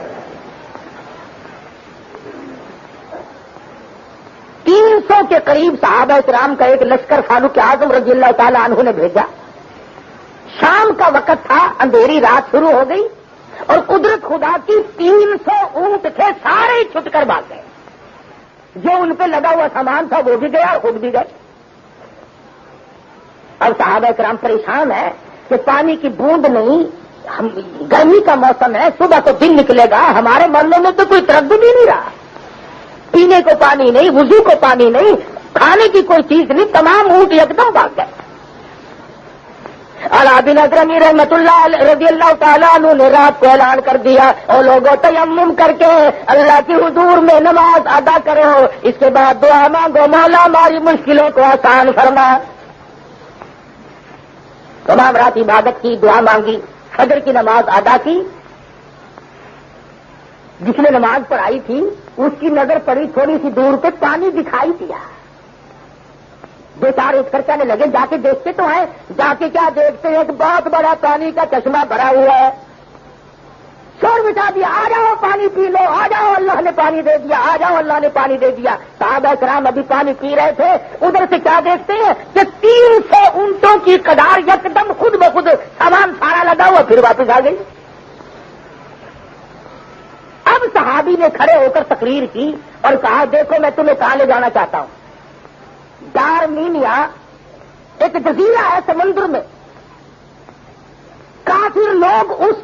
300 کے قریب صحابہ کرام کا ایک لشکر فاروق اعظم رضی اللہ تعالیٰ عنہ نے بھیجا. شام کا وقت تھا، اندھیری رات شروع ہو گئی اور قدرت خدا کی 300 اونٹ تھے، سارے چھٹ کر بھاگ گئے. جو ان پہ لگا ہوا سامان تھا وہ بھی گیا اور خود بھی گئے. اب صحابہ کرام پریشان ہے کہ پانی کی بوند نہیں، گرمی کا موسم ہے، صبح کو دن نکلے گا، ہمارے محلوں میں تو کوئی تردد ہی نہیں رہا. پینے کو پانی نہیں، وضو کو پانی نہیں، کھانے کی کوئی چیز نہیں، تمام اونٹ یکدم بھاگ گئے. علا بن حضرمی رحمت اللہ رضی اللہ تعالیٰ عنہ نے رات کو اعلان کر دیا، اور لوگوں تیمم کر کے اللہ کی حضور میں نماز ادا کرو، اس کے بعد دعا مانگو، مولا ہماری مشکلوں کو آسان فرما. تمام رات عبادت کی، دعا مانگی، فجر کی نماز ادا کی. جس نے نماز پڑھائی تھی اس کی نظر پڑی تھوڑی سی دور پہ، پانی دکھائی دیا. 2-4 اٹھ کر کہنے لگے جا کے دیکھتے تو ہیں. جا کے کیا دیکھتے ہیں؟ ایک بہت بڑا پانی کا چشمہ بھرا ہوا ہے. شور مچا دیا، آ جاؤ پانی پی لو، آ جاؤ اللہ نے پانی دے دیا، آ جاؤ اللہ نے پانی دے دیا. صحابہ کرام ابھی پانی پی رہے تھے، ادھر سے کیا دیکھتے ہیں کہ 300 اونٹوں کی قطار یکدم خود بخود سامان سارا لگا ہوا پھر واپس آ گئی. اب صحابی نے کھڑے ہو کر تقریر کی اور کہا دیکھو میں تمہیں کہاں لے جانا چاہتا ہوں. ڈارمینیا ایک جزیرہ ہے سمندر میں. کافر لوگ اس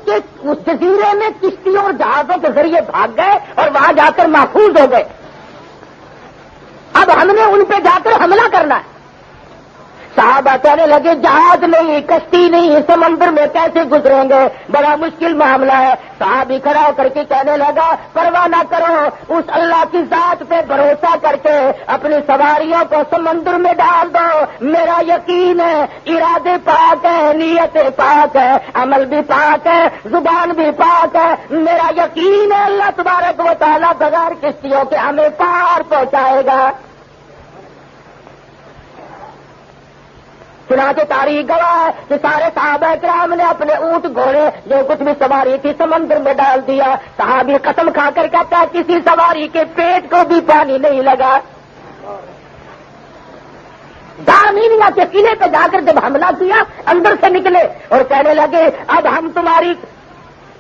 جزیرے میں کشتیوں اور جہازوں کے ذریعے بھاگ گئے اور وہاں جا کر محفوظ ہو گئے. اب ہم نے ان پہ جا کر حملہ کرنا ہے. صحابہ کہنے لگے جہاز نہیں، کشتی نہیں، سمندر میں کیسے گزریں گے، بڑا مشکل معاملہ ہے. صحابی کھڑا ہو کر کے کہنے لگا پرواہ نہ کرو، اس اللہ کی ذات پہ بھروسہ کر کے اپنی سواریوں کو سمندر میں ڈال دو. میرا یقین ہے ارادے پاک ہے، نیت پاک ہے، عمل بھی پاک ہے، زبان بھی پاک ہے. میرا یقین ہے اللہ تبارک و تعالیٰ بغیر کشتیوں کے ہمیں پار پہنچائے گا. چنانچہ تاریخ گواہ ہے کہ سارے صحابہ کرام نے اپنے اونٹ گھوڑے جو کچھ بھی سواری تھی سمندر میں ڈال دیا. صحابی قسم کھا کر کہتا ہے کسی سواری کے پیٹ کو بھی پانی نہیں لگا. دارمینیا کے قلعے پہ جا کر جب حملہ کیا اندر سے نکلے اور کہنے لگے اب ہم تمہاری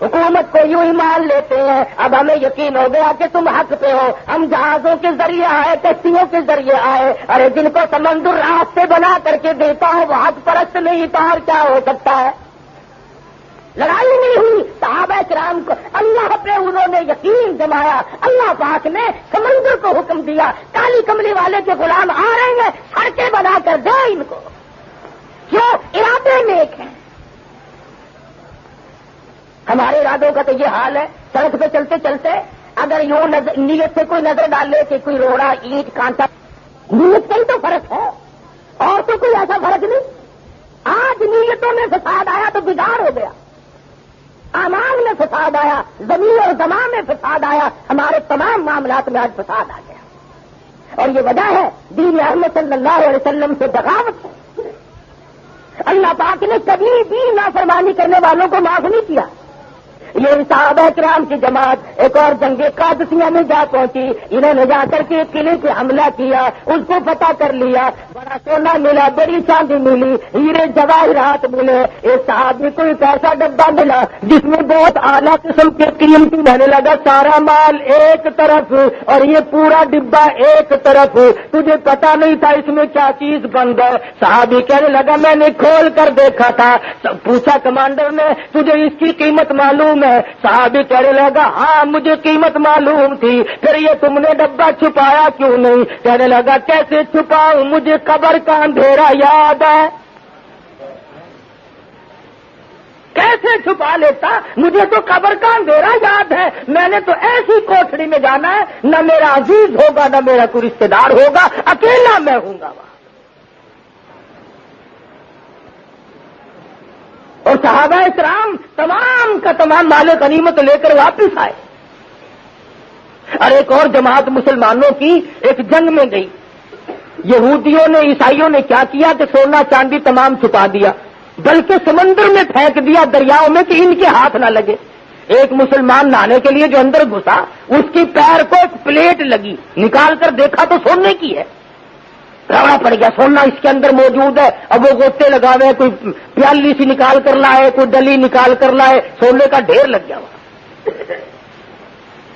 حکومت کو یوں ہی مان لیتے ہیں، اب ہمیں یقین ہو گیا کہ تم حق پہ ہو. ہم جہازوں کے ذریعے آئے، کشتیوں کے ذریعے آئے. ارے جن کو سمندر راستے بنا کر کے دیتا ہے وہ حق پرست نہیں تو اور کیا ہو سکتا ہے. لڑائی نہیں ہوئی. صحابہ کرام کو اللہ پہ انہوں نے یقین جمایا. اللہ پاک نے سمندر کو حکم دیا کالی کملی والے کے غلام آ رہے ہیں، سڑکیں بنا کر دو ان کو. کیوں؟ ارادے نیک ہیں. ہمارے ارادوں کا تو یہ حال ہے، سڑک پہ چلتے چلتے اگر یوں نیت سے کوئی نظر ڈال لے کہ کوئی روڑا اینٹ کانٹا، نیت کا ہی تو فرق ہے اور تو کوئی ایسا فرق نہیں. آج نیتوں میں فساد آیا تو بگاڑ ہو گیا، اعمال میں فساد آیا، زمین اور زمان میں فساد آیا، ہمارے تمام معاملات میں آج فساد آ گیا. اور یہ وجہ ہے دین احمد صلی اللہ علیہ وسلم سے بغاوت ہے. اللہ پاک نے کبھی بھی نافرمانی کرنے والوں کو معاف نہیں کیا. یہ صحابہ کرام کی جماعت ایک اور جنگ قادسیہ میں جا پہنچی. انہوں نے جا کر کے قلعے پہ حملہ کیا، اس کو فتح کر لیا. بڑا سونا ملا، بڑی چاندی ملی، ہیرے جواہرات ملے. ایک صحابی کو ایک ایسا ڈبہ ملا جس میں بہت اعلیٰ قسم کے قیمتی رہنے لگا. سارا مال ایک طرف اور یہ پورا ڈبہ ایک طرف. تجھے پتا نہیں تھا اس میں کیا چیز بن گئے. صحابی کہنے لگا میں نے کھول کر دیکھا تھا. پوچھا کمانڈر نے تجھے اس کی قیمت معلوم ہے؟ صحابی کہنے لگا ہاں مجھے قیمت معلوم تھی، پھر یہ تم نے ڈبہ چھپایا کیوں نہیں؟ کہنے لگا کیسے چھپاؤں، مجھے قبر کا اندھیرا یاد ہے۔ کیسے چھپا لیتا، مجھے تو قبر کا اندھیرا یاد ہے، میں نے تو ایسی کوٹھڑی میں جانا ہے، نہ میرا عزیز ہوگا نہ میرا کوئی رشتے دار ہوگا، اکیلا میں ہوں گا وہاں۔ اور صحابہ کرام تمام کا تمام مال غنیمت لے کر واپس آئے۔ اور ایک اور جماعت مسلمانوں کی ایک جنگ میں گئی، یہودیوں نے عیسائیوں نے کیا کیا کہ سونا چاندی تمام چھپا دیا، بلکہ سمندر میں پھینک دیا، دریاؤں میں، کہ ان کے ہاتھ نہ لگے۔ ایک مسلمان نہانے کے لیے جو اندر گھسا، اس کی پیر کو ایک پلیٹ لگی، نکال کر دیکھا تو سونے کی ہے، رونا پڑ گیا، سونا اس کے اندر موجود ہے۔ اب وہ گوتے لگا ہوئے، کوئی پیالی سی نکال کر لائے، کوئی ڈلی نکال کر لائے، سونے کا ڈھیر لگ گیا وہاں۔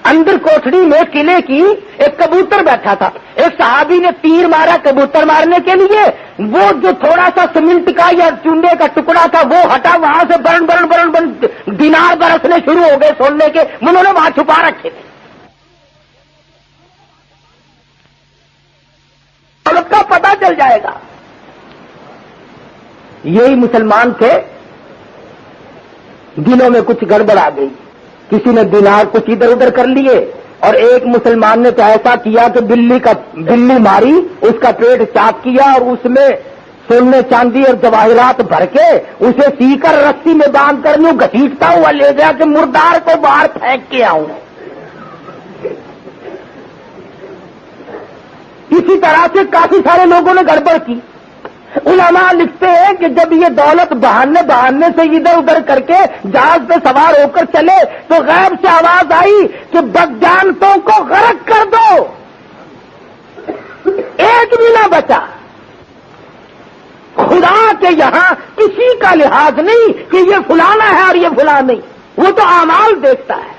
اندر کوٹھڑی میں قلعے کی ایک کبوتر بیٹھا تھا، ایک صحابی نے تیر مارا کبوتر مارنے کے لیے، وہ جو تھوڑا سا سیمنٹ کا یا چونڈے کا ٹکڑا تھا وہ ہٹا، وہاں سے برن برن برن برن دینار برسنے شروع ہو گئے سونے کے، انہوں نے وہاں چھپا رکھے تھے۔ اور اس کا پتہ چل جائے گا۔ یہی مسلمان تھے، دنوں میں کچھ گڑبڑ آ گئی، کسی نے دینار کچھ ادھر ادھر کر لیے، اور ایک مسلمان نے تو ایسا کیا کہ بلی ماری، اس کا پیٹ چاک کیا اور اس میں سونے چاندی اور جواہرات بھر کے اسے سی کر رسی میں باندھ کر یوں گھسیٹتا ہوا لے گیا کہ مردار کو باہر پھینک کے آؤں۔ اسی طرح سے کافی سارے لوگوں نے گڑبڑ کی۔ علماء لکھتے ہیں کہ جب یہ دولت بہانے سے ادھر ادھر کر کے جہاز پہ سوار ہو کر چلے تو غیب سے آواز آئی کہ بدجانتوں کو غرق کر دو، ایک بھی نہ بچا۔ خدا کے یہاں کسی کا لحاظ نہیں کہ یہ فلانا ہے اور یہ فلاں نہیں، وہ تو اعمال دیکھتا ہے۔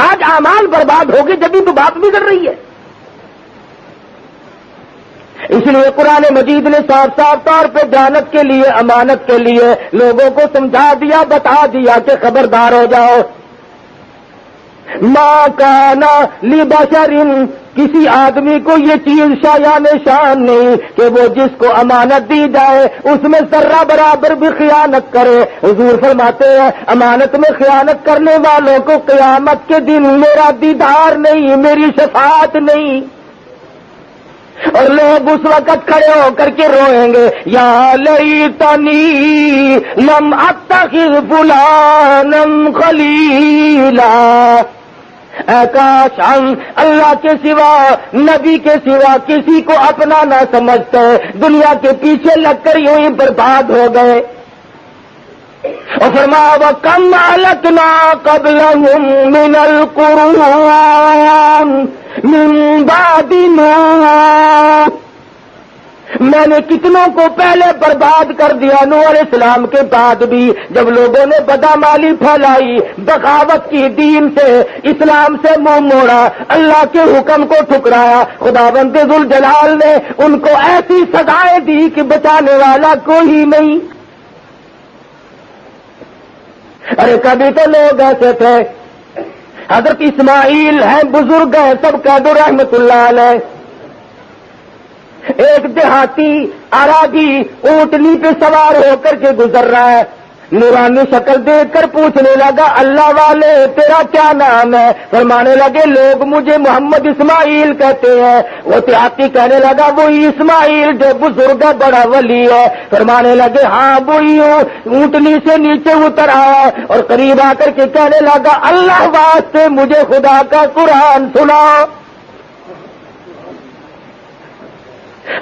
آج اعمال برباد ہو گئے جبھی تو بات بگڑ رہی ہے۔ اس لیے قرآن مجید نے صاف صاف طور پہ جانت کے لیے، امانت کے لیے لوگوں کو سمجھا دیا، بتا دیا کہ خبردار ہو جاؤ۔ ما کان لبشر، کسی آدمی کو یہ چیز شایان شان نہیں کہ وہ جس کو امانت دی جائے اس میں ذرہ برابر بھی خیانت کرے۔ حضور فرماتے ہیں امانت میں خیانت کرنے والوں کو قیامت کے دن میرا دیدار نہیں، میری شفاعت نہیں۔ اور لوگ اس وقت کھڑے ہو کر کے روئیں گے، یا لیتنی لم اتخذ فلانا خلیلا، اے کاش ہم اللہ کے سوا، نبی کے سوا کسی کو اپنا نہ سمجھتے، دنیا کے پیچھے لگ کر یوں ہی برباد ہو گئے۔ اور فرمایا وَكَمْ أَهْلَكْنَا قَبْلَهُم مِّنَ الْقُرُونِ مِن بَعْدِ نُوحٍ، میں نے کتنوں کو پہلے برباد کر دیا نوح علیہ السلام کے بعد بھی، جب لوگوں نے بدعمالی پھیلائی، بغاوت کی، دین سے، اسلام سے منہ موڑا، اللہ کے حکم کو ٹھکرایا، خداوند ذوالجلال نے ان کو ایسی سزائیں دی کہ بچانے والا کوئی نہیں۔ ارے کبھی تو لوگ ایسے تھے، حضرت اسماعیل ہیں، بزرگ ہیں، سب کہہ دو رحمت اللہ علیہ۔ ایک دیہاتی اراضی اونٹنی پہ سوار ہو کر کے گزر رہا ہے، نورانی شکل دیکھ کر پوچھنے لگا اللہ والے تیرا کیا نام ہے؟ فرمانے لگے لوگ مجھے محمد اسماعیل کہتے ہیں۔ وہ دیہاتی کہنے لگا وہی اسماعیل جو بزرگ ہے، بڑا ولی ہے؟ فرمانے لگے ہاں وہی ہوں۔ اونٹنی سے نیچے اتر آیا اور قریب آ کر کے کہنے لگا اللہ واسطے مجھے خدا کا قرآن سناؤ۔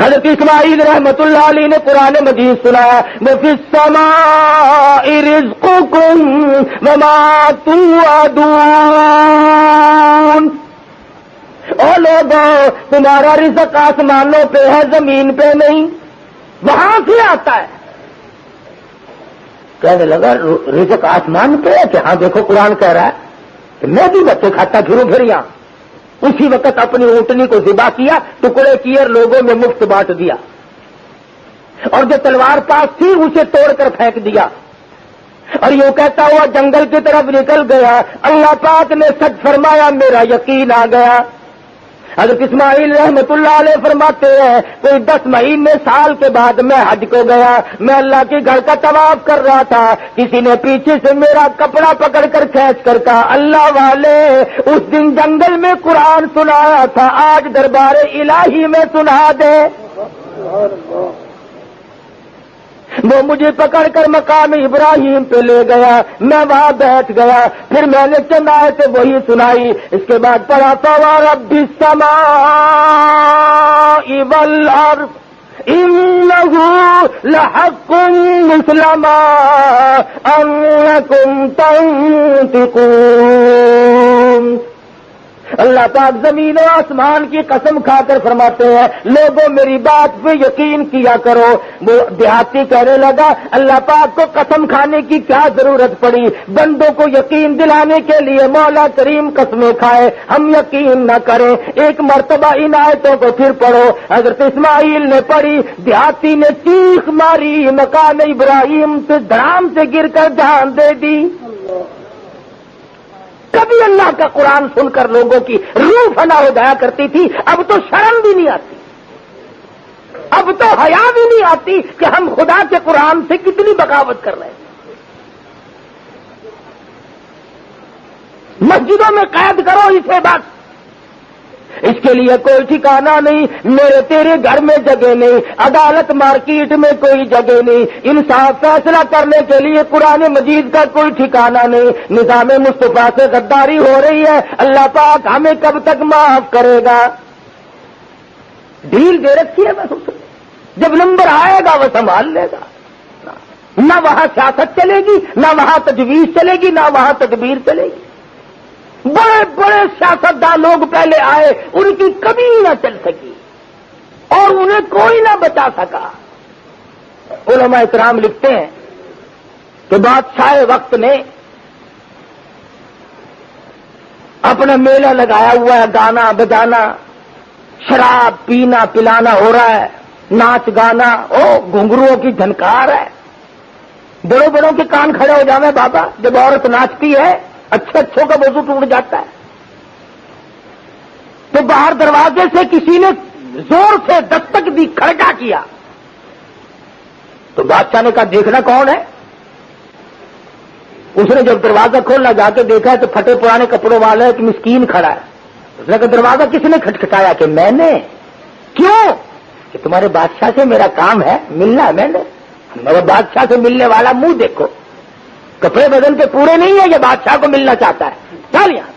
حضرت اسماعیل رحمت اللہ علیہ نے قرآن مجید سنایا، وَفِي السَّمَاءِ رِزْقُكُمْ وَمَا تُوعَدُونَ، او لوگوں تمہارا رزق آسمانوں پہ ہے، زمین پہ نہیں، وہاں سے آتا ہے۔ کہنے لگا رزق آسمان پہ ہے کہ ہاں دیکھو قرآن کہہ رہا ہے کہ میں بھی بچے کھاتا پھروں پھر یہاں۔ اسی وقت اپنی اونٹنی کو ذبح کیا، ٹکڑے کیے اور لوگوں میں مفت بانٹ دیا، اور جو تلوار پاس تھی اسے توڑ کر پھینک دیا۔ اور یوں کہتا ہوا جنگل کی طرف نکل گیا. اللہ پاک نے سچ فرمایا, میرا یقین آ گیا. حضرت اسماعیل رحمت اللہ علیہ فرماتے ہیں کوئی 10 مہینے سال کے بعد میں حج کو گیا, میں اللہ کے گھر کا طواف کر رہا تھا, کسی نے پیچھے سے میرا کپڑا پکڑ کر کھینچ کر کہا اللہ والے اس دن جنگل میں قرآن سنایا تھا, آج دربار الہی میں سنا دے. وہ مجھے پکڑ کر مقام ابراہیم پہ لے گیا, میں وہاں بیٹھ گیا, پھر میں نے چند آیتیں وہی سنائی. اس کے بعد پڑھا فَوَرَبِّ السَّمَاءِ وَالْأَرْضِ إِنَّهُ لَحَقٌّ مِثْلَ مَا أَنَّكُمْ تَنطِقُونَ. اللہ پاک زمین و آسمان کی قسم کھا کر فرماتے ہیں لوگوں میری بات پہ یقین کیا کرو. وہ دیہاتی کہنے لگا اللہ پاک کو قسم کھانے کی کیا ضرورت پڑی, بندوں کو یقین دلانے کے لیے مولا کریم قسمیں کھائے, ہم یقین نہ کریں. ایک مرتبہ ان آیتوں کو پھر پڑھو. حضرت اسماعیل نے پڑھی, دیہاتی نے چیخ ماری, مقام ابراہیم سے دھڑام سے گر کر جان دے دی. کبھی اللہ کا قرآن سن کر لوگوں کی روح فنا ہو جایا کرتی تھی, اب تو شرم بھی نہیں آتی, اب تو حیا بھی نہیں آتی کہ ہم خدا کے قرآن سے کتنی بغاوت کر رہے ہیں. مسجدوں میں قید کرو اسے بس, اس کے لیے کوئی ٹھکانہ نہیں, میرے تیرے گھر میں جگہ نہیں, عدالت مارکیٹ میں کوئی جگہ نہیں, انصاف فیصلہ کرنے کے لیے قرآن مجید کا کوئی ٹھکانہ نہیں. نظام مصطفیٰ سے غداری ہو رہی ہے, اللہ پاک ہمیں کب تک معاف کرے گا. ڈھیل دے رکھی ہے بس اسے, جب نمبر آئے گا وہ سنبھال لے گا. نہ وہاں سیاست چلے گی, نہ وہاں تجویز چلے گی, نہ وہاں تدبیر چلے گی. بڑے بڑے سیاستدان لوگ پہلے آئے, ان کی کبھی نہ چل سکی اور انہیں کوئی نہ بچا سکا. علماء کرام لکھتے ہیں کہ بادشاہ وقت نے اپنا میلہ لگایا ہوا ہے, گانا بجانا, شراب پینا پلانا ہو رہا ہے, ناچ گانا, گھنگروؤں کی جھنکار ہے. بڑوں بڑوں کے کان کھڑے ہو جاویں بابا, جب عورت ناچتی ہے اچھے اچھوں کا وضو ٹوٹ جاتا ہے. تو باہر دروازے سے کسی نے زور سے دستک دی, کھڑکا کیا, تو بادشاہ نے کہا دیکھنا کون ہے. اس نے جب دروازہ کھولا جا کے دیکھا تو پھٹے پرانے کپڑوں والا ایک مسکین کھڑا ہے. اس نے کہا دروازہ کس نے کھٹکھٹایا؟ کہ میں نے. کیوں؟ کہ تمہارے بادشاہ سے میرا کام ہے, ملنا ہے. میں نے میرے بادشاہ سے ملنے والا منہ دیکھو, کپڑے بدن کے پورے نہیں ہیں, یہ بادشاہ کو ملنا چاہتا ہے. چل یہاں.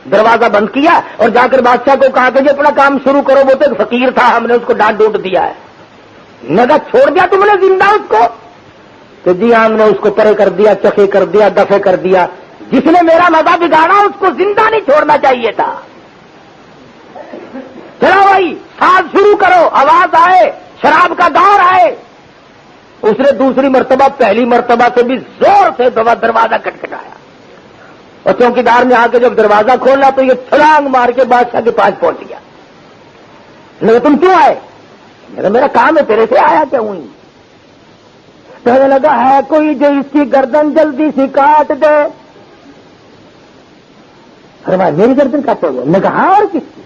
دروازہ بند کیا اور جا کر بادشاہ کو کہا کہ جی اپنا کام شروع کرو. وہ تو ایک فقیر تھا, ہم نے اس کو ڈانٹ ڈوٹ دیا ہے. نگا چھوڑ دیا تم نے زندہ اس کو؟ کہ جی ہم نے اس کو پرے کر دیا, چکے کر دیا, دفے کر دیا. جس نے میرا مزہ بگاڑا اس کو زندہ نہیں چھوڑنا چاہیے تھا. چلو بھائی ساز شروع کرو, آواز آئے, شراب کا دور آئے. اس نے دوسری مرتبہ پہلی مرتبہ سے بھی زور سے دروازہ کٹکھٹایا, اور چوکیدار نے آ کے جب دروازہ کھولا تو یہ چھلانگ مار کے بادشاہ کے پاس پہنچ گیا. نہیں تم کیوں آئے؟ میرا کام ہے, تیرے سے آیا کیا ہوں. کہنے لگا ہے کوئی جو اس کی گردن جلدی سے کاٹ دے. فرمایا میری گردن کاٹو گے؟ میں کہا اور کس کی؟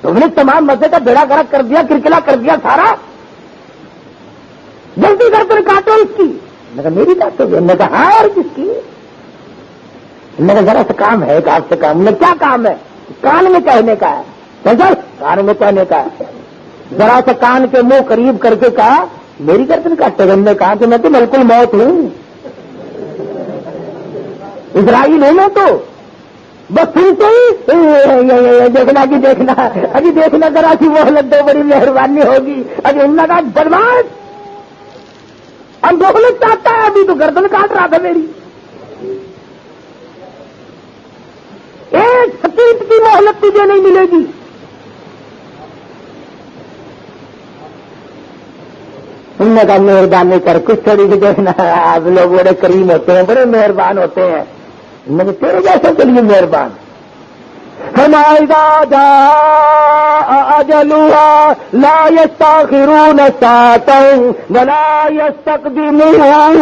تم نے تمام مزے کا بیڑا گرک کر دیا, کرکلا کر دیا سارا, جلدی گردن کاٹو اس کی. میں کہا میری کاٹو گے؟ میں کہا اور کس کی؟ میں ذرا سا کام ہے ایک آپ سے کام. میں کیا کام ہے؟ کان میں کہنے کا ہے. کان میں کہنے کا ہے. ذرا سا کان کے منہ قریب کر کے کہا میری گردن کاٹے گا. نے کہا کہ میں تو بالکل موت ہوں, اسرائیل ہوں میں تو. بس سنتے ہی دیکھنا کہ دیکھنا, ابھی دیکھنا ذرا سی مہلت دو, بڑی مہربانی ہوگی. ابھی ان کا بدماش ہم مہلت چاہتا ہے, ابھی تو گردن کاٹ رہا تھا میری. ایک سکیت کی مہلت تجھے نہیں ملے گی. ان نے کہا مہربانی کر, کچھ تھوڑی سی دیکھنا, آپ لوگ بڑے کریم ہوتے ہیں, بڑے مہربان ہوتے ہیں. میں نے تیرے جیسے کے لیے مہربان. فرمایا جاء اجلها لا يستأخرون ساعة ولا يستقدمون.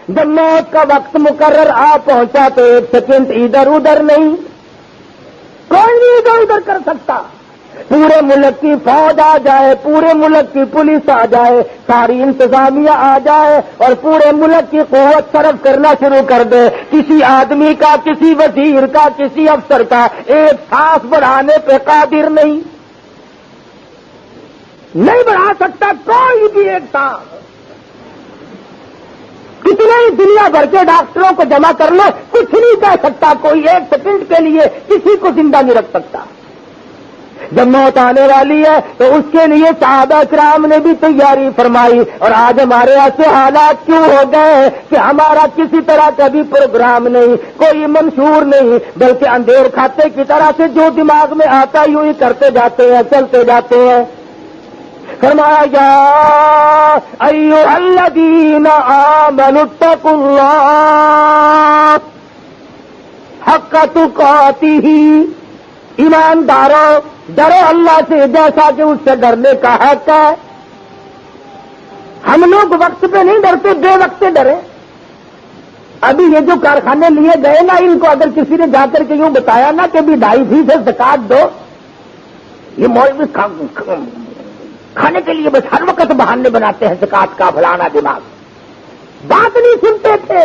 جب موت کا وقت مقرر آ پہنچا تو ایک سیکنڈ ادھر ادھر نہیں، کوئی نہیں ادھر ادھر کر سکتا. پورے ملک کی فوج آ جائے، پورے ملک کی پولیس آ جائے، ساری انتظامیہ آ جائے اور پورے ملک کی قوت صرف کرنا شروع کر دے، کسی آدمی کا، کسی وزیر کا، کسی افسر کا ایک سانس بڑھانے پہ قادر نہیں بڑھا سکتا کوئی بھی ایک سانس. کتنے ہی دنیا بھر کے ڈاکٹروں کو جمع کر لو، کچھ نہیں کہہ سکتا کوئی ایک سیکنڈ کے لیے کسی کو زندہ نہیں رکھ سکتا. جب موت آنے والی ہے تو اس کے لیے صحابہ کرام نے بھی تیاری فرمائی. اور آج ہمارے ایسے حالات کیوں ہو گئے کہ ہمارا کسی طرح کا بھی پروگرام نہیں، کوئی منشور نہیں، بلکہ اندھیر کھاتے کی طرح سے جو دماغ میں آتا یوں ہی کرتے جاتے ہیں، چلتے جاتے ہیں. فرمایا یا ایھا الذین آمنوا اتقوا اللہ حق تقاتہ. ایمانداروں ڈرو اللہ سے جیسا کہ اس سے ڈرنے کا حق ہے. ہم لوگ وقت پہ نہیں ڈرتے، بے وقت ڈرے. ابھی یہ جو کارخانے لیے گئے نا، ان کو اگر کسی نے جا کر کے یوں بتایا نا کہ بھی 2.5% زکات دو، یہ مولوی کھانے کے لیے بس ہر وقت بہانے بناتے ہیں زکات کا، فلانا دماغ. بات نہیں سنتے تھے،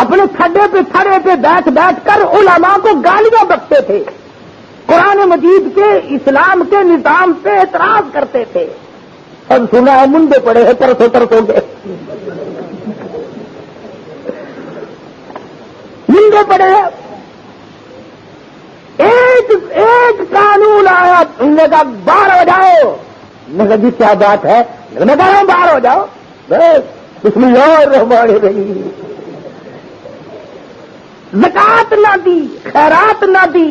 اپنے کھڈے پہ تھڑے پہ بیٹھ بیٹھ کر علماء کو گالیاں بکتے تھے، قرآن مجید کے، اسلام کے نظام پہ اعتراض کرتے تھے. اب سنا ہے منڈے پڑے ہیں ترسوں گے، منڈے پڑے ہیں. ایک قانون آیا، انہوں نے کہا باہر ہو جاؤ. میں کہا جی کیا بات ہے؟ میں کہا باہر ہو جاؤ. بس بسم اللہ الرحمن الرحیم. زکات نہ دی، خیرات نہ دی،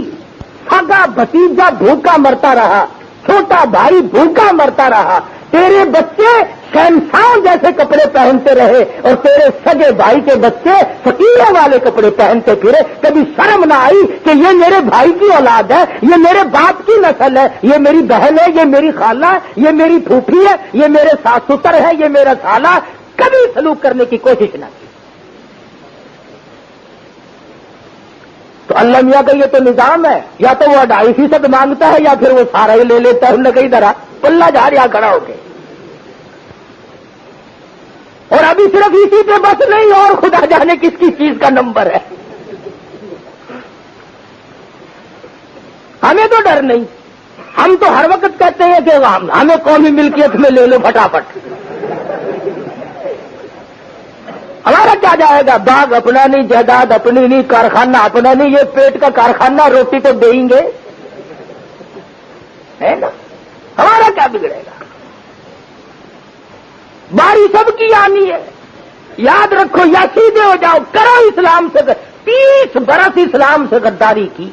سگا بھتیجا بھوکا مرتا رہا، چھوٹا بھائی بھوکا مرتا رہا، تیرے بچے شہنشاہ جیسے کپڑے پہنتے رہے اور تیرے سگے بھائی کے بچے فقیروں والے کپڑے پہنتے پھرے. کبھی شرم نہ آئی کہ یہ میرے بھائی کی اولاد ہے، یہ میرے باپ کی نسل ہے، یہ میری بہن ہے، یہ میری خالہ ہے، یہ میری پھوپھی ہے، یہ میرے ساس سسر ہے، یہ میرا سالہ. کبھی سلوک کرنے کی کوشش نہ کی. تو اللہ میاں کا یہ تو نظام ہے، یا تو وہ 2.5% مانگتا ہے یا پھر وہ سارا ہی لے لیتا ہے. انہوں نے کہیں درا پلہ جا رہا کھڑا ہو کے. اور ابھی صرف اسی پہ بس نہیں، اور خدا جانے کس کی چیز کا نمبر ہے. ہمیں تو ڈر نہیں، ہم تو ہر وقت کہتے ہیں کہ ہمیں قومی ملکیت میں لے لو فٹافٹ. ہمارا کیا جائے گا؟ باغ اپنا نہیں، جائیداد اپنی نہیں، کارخانہ اپنا نہیں. یہ پیٹ کا کارخانہ، روٹی تو دیں گے، ہے نا؟ ہمارا کیا بگڑے گا؟ باری سب کی آنی ہے. یاد رکھو، یا سیدھے ہو جاؤ، کرو اسلام سے. 30 برس اسلام سے غداری کی،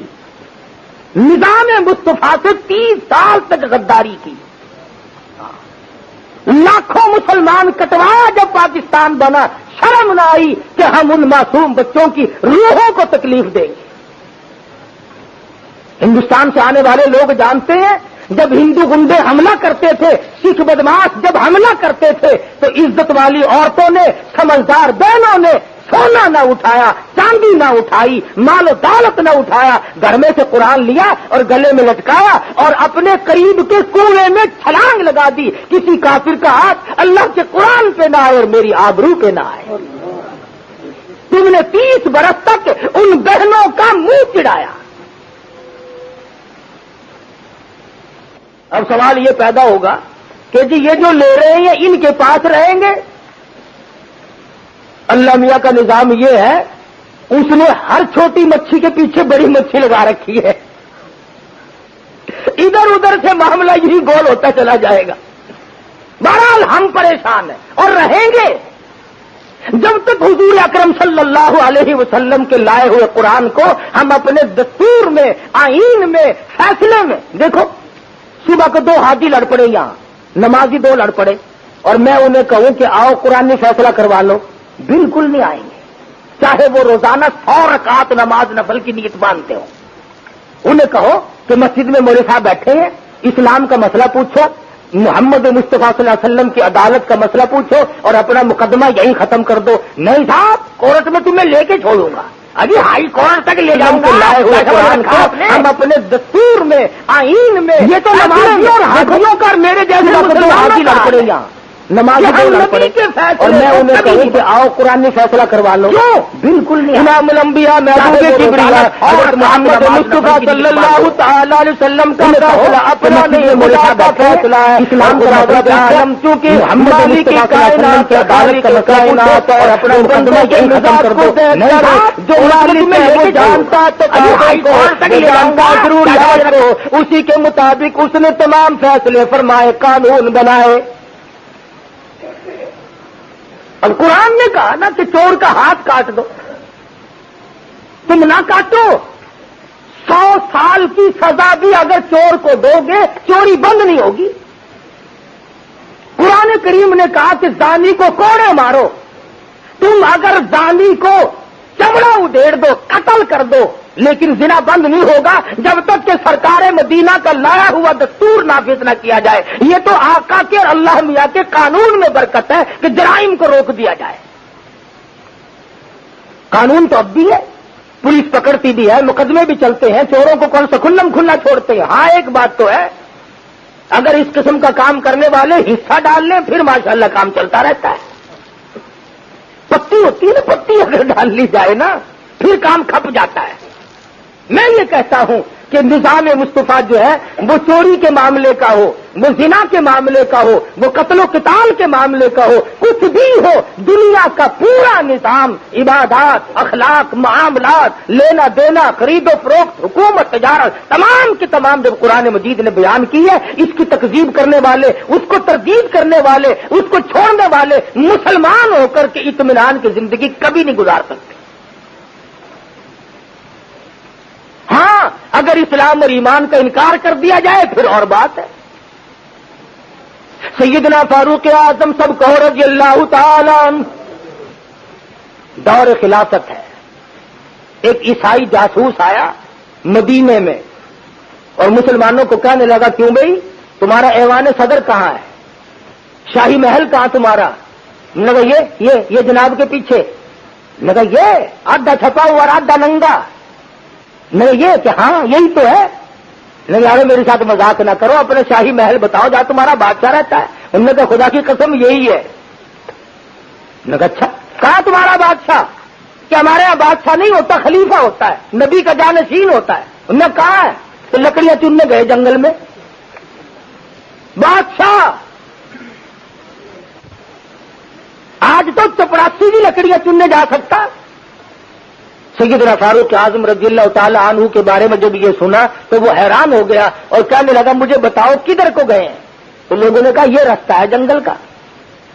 نظام مصطفیٰ سے 30 سال تک غداری کی. لاکھوں مسلمان کٹوایا جب پاکستان بنا. شرم نہ آئی کہ ہم ان معصوم بچوں کی روحوں کو تکلیف دیں گے. ہندوستان سے آنے والے لوگ جانتے ہیں، جب ہندو گنڈے حملہ کرتے تھے، سکھ بدماش جب حملہ کرتے تھے، تو عزت والی عورتوں نے، سمجھدار بہنوں نے سونا نہ اٹھایا، چاندی نہ اٹھائی، مال و دولت نہ اٹھایا. گھر میں سے قرآن لیا اور گلے میں لٹکایا اور اپنے قریب کے کنویں میں چھلانگ لگا دی. کسی کافر کا ہاتھ اللہ کے قرآن پہ نہ آئے اور میری آبرو پہ نہ آئے. تم نے 30 برس تک ان بہنوں کا منہ چڑھایا. اب سوال یہ پیدا ہوگا کہ جی یہ جو لے رہے ہیں ان کے پاس رہیں گے؟ اللہ میاں کا نظام یہ ہے، اس نے ہر چھوٹی مچھی کے پیچھے بڑی مچھی لگا رکھی ہے. ادھر ادھر سے معاملہ یہی گول ہوتا چلا جائے گا. بہرحال ہم پریشان ہیں اور رہیں گے جب تک حضور اکرم صلی اللہ علیہ وسلم کے لائے ہوئے قرآن کو ہم اپنے دستور میں، آئین میں، فیصلے میں. دیکھو صبح کو 2 حاجی لڑ پڑے، یہاں نمازی 2 لڑ پڑے، اور میں انہیں کہوں کہ آؤ قرآن نے فیصلہ کروا لو، بالکل نہیں آئیں گے. چاہے وہ روزانہ 100 رکعت نماز نفل کی نیت باندھتے ہو. انہیں کہو کہ مسجد میں مولوی صاحب بیٹھے ہیں, اسلام کا مسئلہ پوچھو, محمد مصطفیٰ صلی اللہ علیہ وسلم کی عدالت کا مسئلہ پوچھو اور اپنا مقدمہ یہیں ختم کر دو. نہیں صاحب, کورٹ میں تمہیں لے کے چھوڑوں گا, ابھی ہائی کورٹ تک لے جاؤں گا. لائے ہوئے قرآن کو ہم اپنے دستور میں, آئین میں, یہ تو نمازیوں اور حاجیوں کا میرے جیسے حاجی لڑ پڑے یہاں, نمازی لڑ پڑے, اور میں انہیں کہوں کہ آؤ قرآن نے فیصلہ کروا لو. بالکل نہیں. امام الانبیاء محبوب کبریاء حضرت محمد مصطفیٰ صلی اللہ تعالی علیہ وسلم کا فیصلہ اپنا نہیں, خدا کا فیصلہ ہے. اسلام کا مطلب عالم چونکہ مالک کائنات کی عدالت کا کائنات اور اپنا مقدمہ یہی ختم کر دو. جو مالک میں وہ جانتا تو جانتا ضرور یاد رکھو, اسی کے مطابق اس نے تمام فیصلے فرمائے, قانون بنائے. اور قرآن نے کہا نا کہ چور کا ہاتھ کاٹ دو, تم نہ کاٹو. 100 سال کی سزا بھی اگر چور کو دو گے چوری بند نہیں ہوگی. قرآن کریم نے کہا کہ زانی کو کوڑے مارو. تم اگر زانی کو چمڑا ادھیڑ دو, قتل کر دو, لیکن زنا بند نہیں ہوگا جب تک کہ سرکار مدینہ کا لایا ہوا دستور نافذ نہ کیا جائے. یہ تو آقا کے اور اللہ میاں کے قانون میں برکت ہے کہ جرائم کو روک دیا جائے. قانون تو اب بھی ہے, پولیس پکڑتی بھی ہے, مقدمے بھی چلتے ہیں, چوروں کو کون سا کھلم کھلا چھوڑتے ہیں. ہاں ایک بات تو ہے, اگر اس قسم کا کام کرنے والے حصہ ڈال لیں پھر ماشاءاللہ کام چلتا رہتا ہے. پتی ہوتی ہے نا, پتی اگر ڈال لی جائے نا پھر کام کھپ جاتا ہے. میں یہ کہتا ہوں کہ نظام مصطفیٰ جو ہے وہ چوری کے معاملے کا ہو, وہ زنا کے معاملے کا ہو, وہ قتل و قتال کے معاملے کا ہو, کچھ بھی ہو, دنیا کا پورا نظام, عبادات, اخلاق, معاملات, لینا دینا, خرید و فروخت, حکومت, تجارت, تمام کے تمام جب قرآن مجید نے بیان کی ہے, اس کی تکذیب کرنے والے, اس کو تردید کرنے والے, اس کو چھوڑنے والے مسلمان ہو کر کے اطمینان کی زندگی کبھی نہیں گزار سکتے. ہاں اگر اسلام اور ایمان کا انکار کر دیا جائے پھر اور بات ہے. سیدنا فاروق اعظم سب کو رضی اللہ تعالی عنہ, دور خلافت ہے, ایک عیسائی جاسوس آیا مدینے میں اور مسلمانوں کو کہنے لگا, کیوں بھائی تمہارا ایوان صدر کہاں ہے, شاہی محل کہاں تمہارا؟ نے کہا یہ جناب کے پیچھے. نے کہا یہ آدھا چھپا ہوا اور آدھا ننگا. نہیں یہ کہ ہاں یہی تو ہے. نہیں یار میرے ساتھ مذاق نہ کرو, اپنے شاہی محل بتاؤ جہاں تمہارا بادشاہ رہتا ہے. انہوں نے کہا خدا کی قسم یہی ہے. نے کہا اچھا کہاں تمہارا بادشاہ؟ کہ ہمارے یہاں بادشاہ نہیں ہوتا, خلیفہ ہوتا ہے, نبی کا جانشین ہوتا ہے. انہوں نے کہا ہے تو لکڑیاں چننے گئے جنگل میں. بادشاہ آج تو چپڑاسی بھی لکڑیاں چننے جا سکتا. سیدنا فاروق اعظم رضی اللہ تعالی عنہ کے بارے میں جب یہ سنا تو وہ حیران ہو گیا اور کہنے لگا مجھے بتاؤ کدھر کو گئے ہیں؟ تو لوگوں نے کہا یہ راستہ ہے جنگل کا.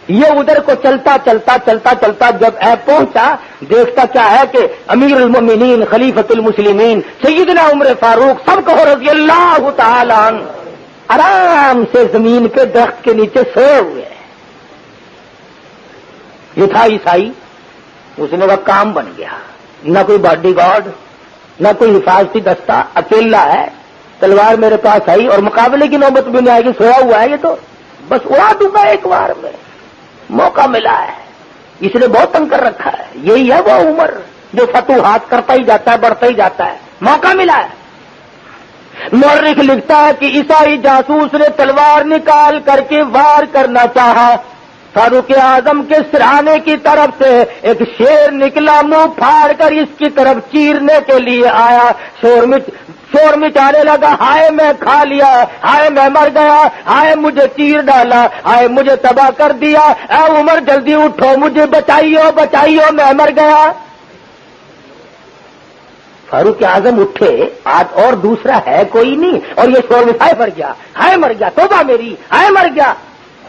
یہ ادھر کو چلتا چلتا چلتا چلتا جب پہنچا, دیکھتا کیا ہے کہ امیر المومنین خلیفۃ المسلمین سیدنا عمر فاروق سب کو رضی اللہ تعالی عنہ آرام سے زمین پہ درخت کے نیچے سوئے ہوئے. یہ تھا عیسائی. اس نے کہا کام بن گیا, نہ کوئی باڈی گارڈ نہ کوئی حفاظتی دستہ, اکیلا ہے, تلوار میرے پاس آئی اور مقابلے کی نوبت بھی نہیں آئے گی, سویا ہوا ہے یہ تو بس اڑا دوں گا ایک بار میں. موقع ملا ہے, اس نے بہت تنگ کر رکھا ہے. یہی ہے وہ عمر جو فتوحات کرتا ہی جاتا ہے, بڑھتا ہی جاتا ہے. موقع ملا ہے. مورخ لکھتا ہے کہ عیسائی جاسوس نے تلوار نکال کر کے وار کرنا چاہا. فاروق اعظم کے سرانے کی طرف سے ایک شیر نکلا, منہ پھاڑ کر اس کی طرف چیرنے کے لیے آیا. شور مچانے لگا, ہائے میں کھا لیا, ہائے میں مر گیا, ہائے مجھے چیر ڈالا, ہائے مجھے تباہ کر دیا, اے عمر جلدی اٹھو, مجھے بچائیو بچائیو, میں مر گیا. فاروق اعظم اٹھے, آج اور دوسرا ہے کوئی نہیں, اور یہ شور مچائے مر گیا, ہائے مر گیا, توبہ میری, ہائے مر گیا.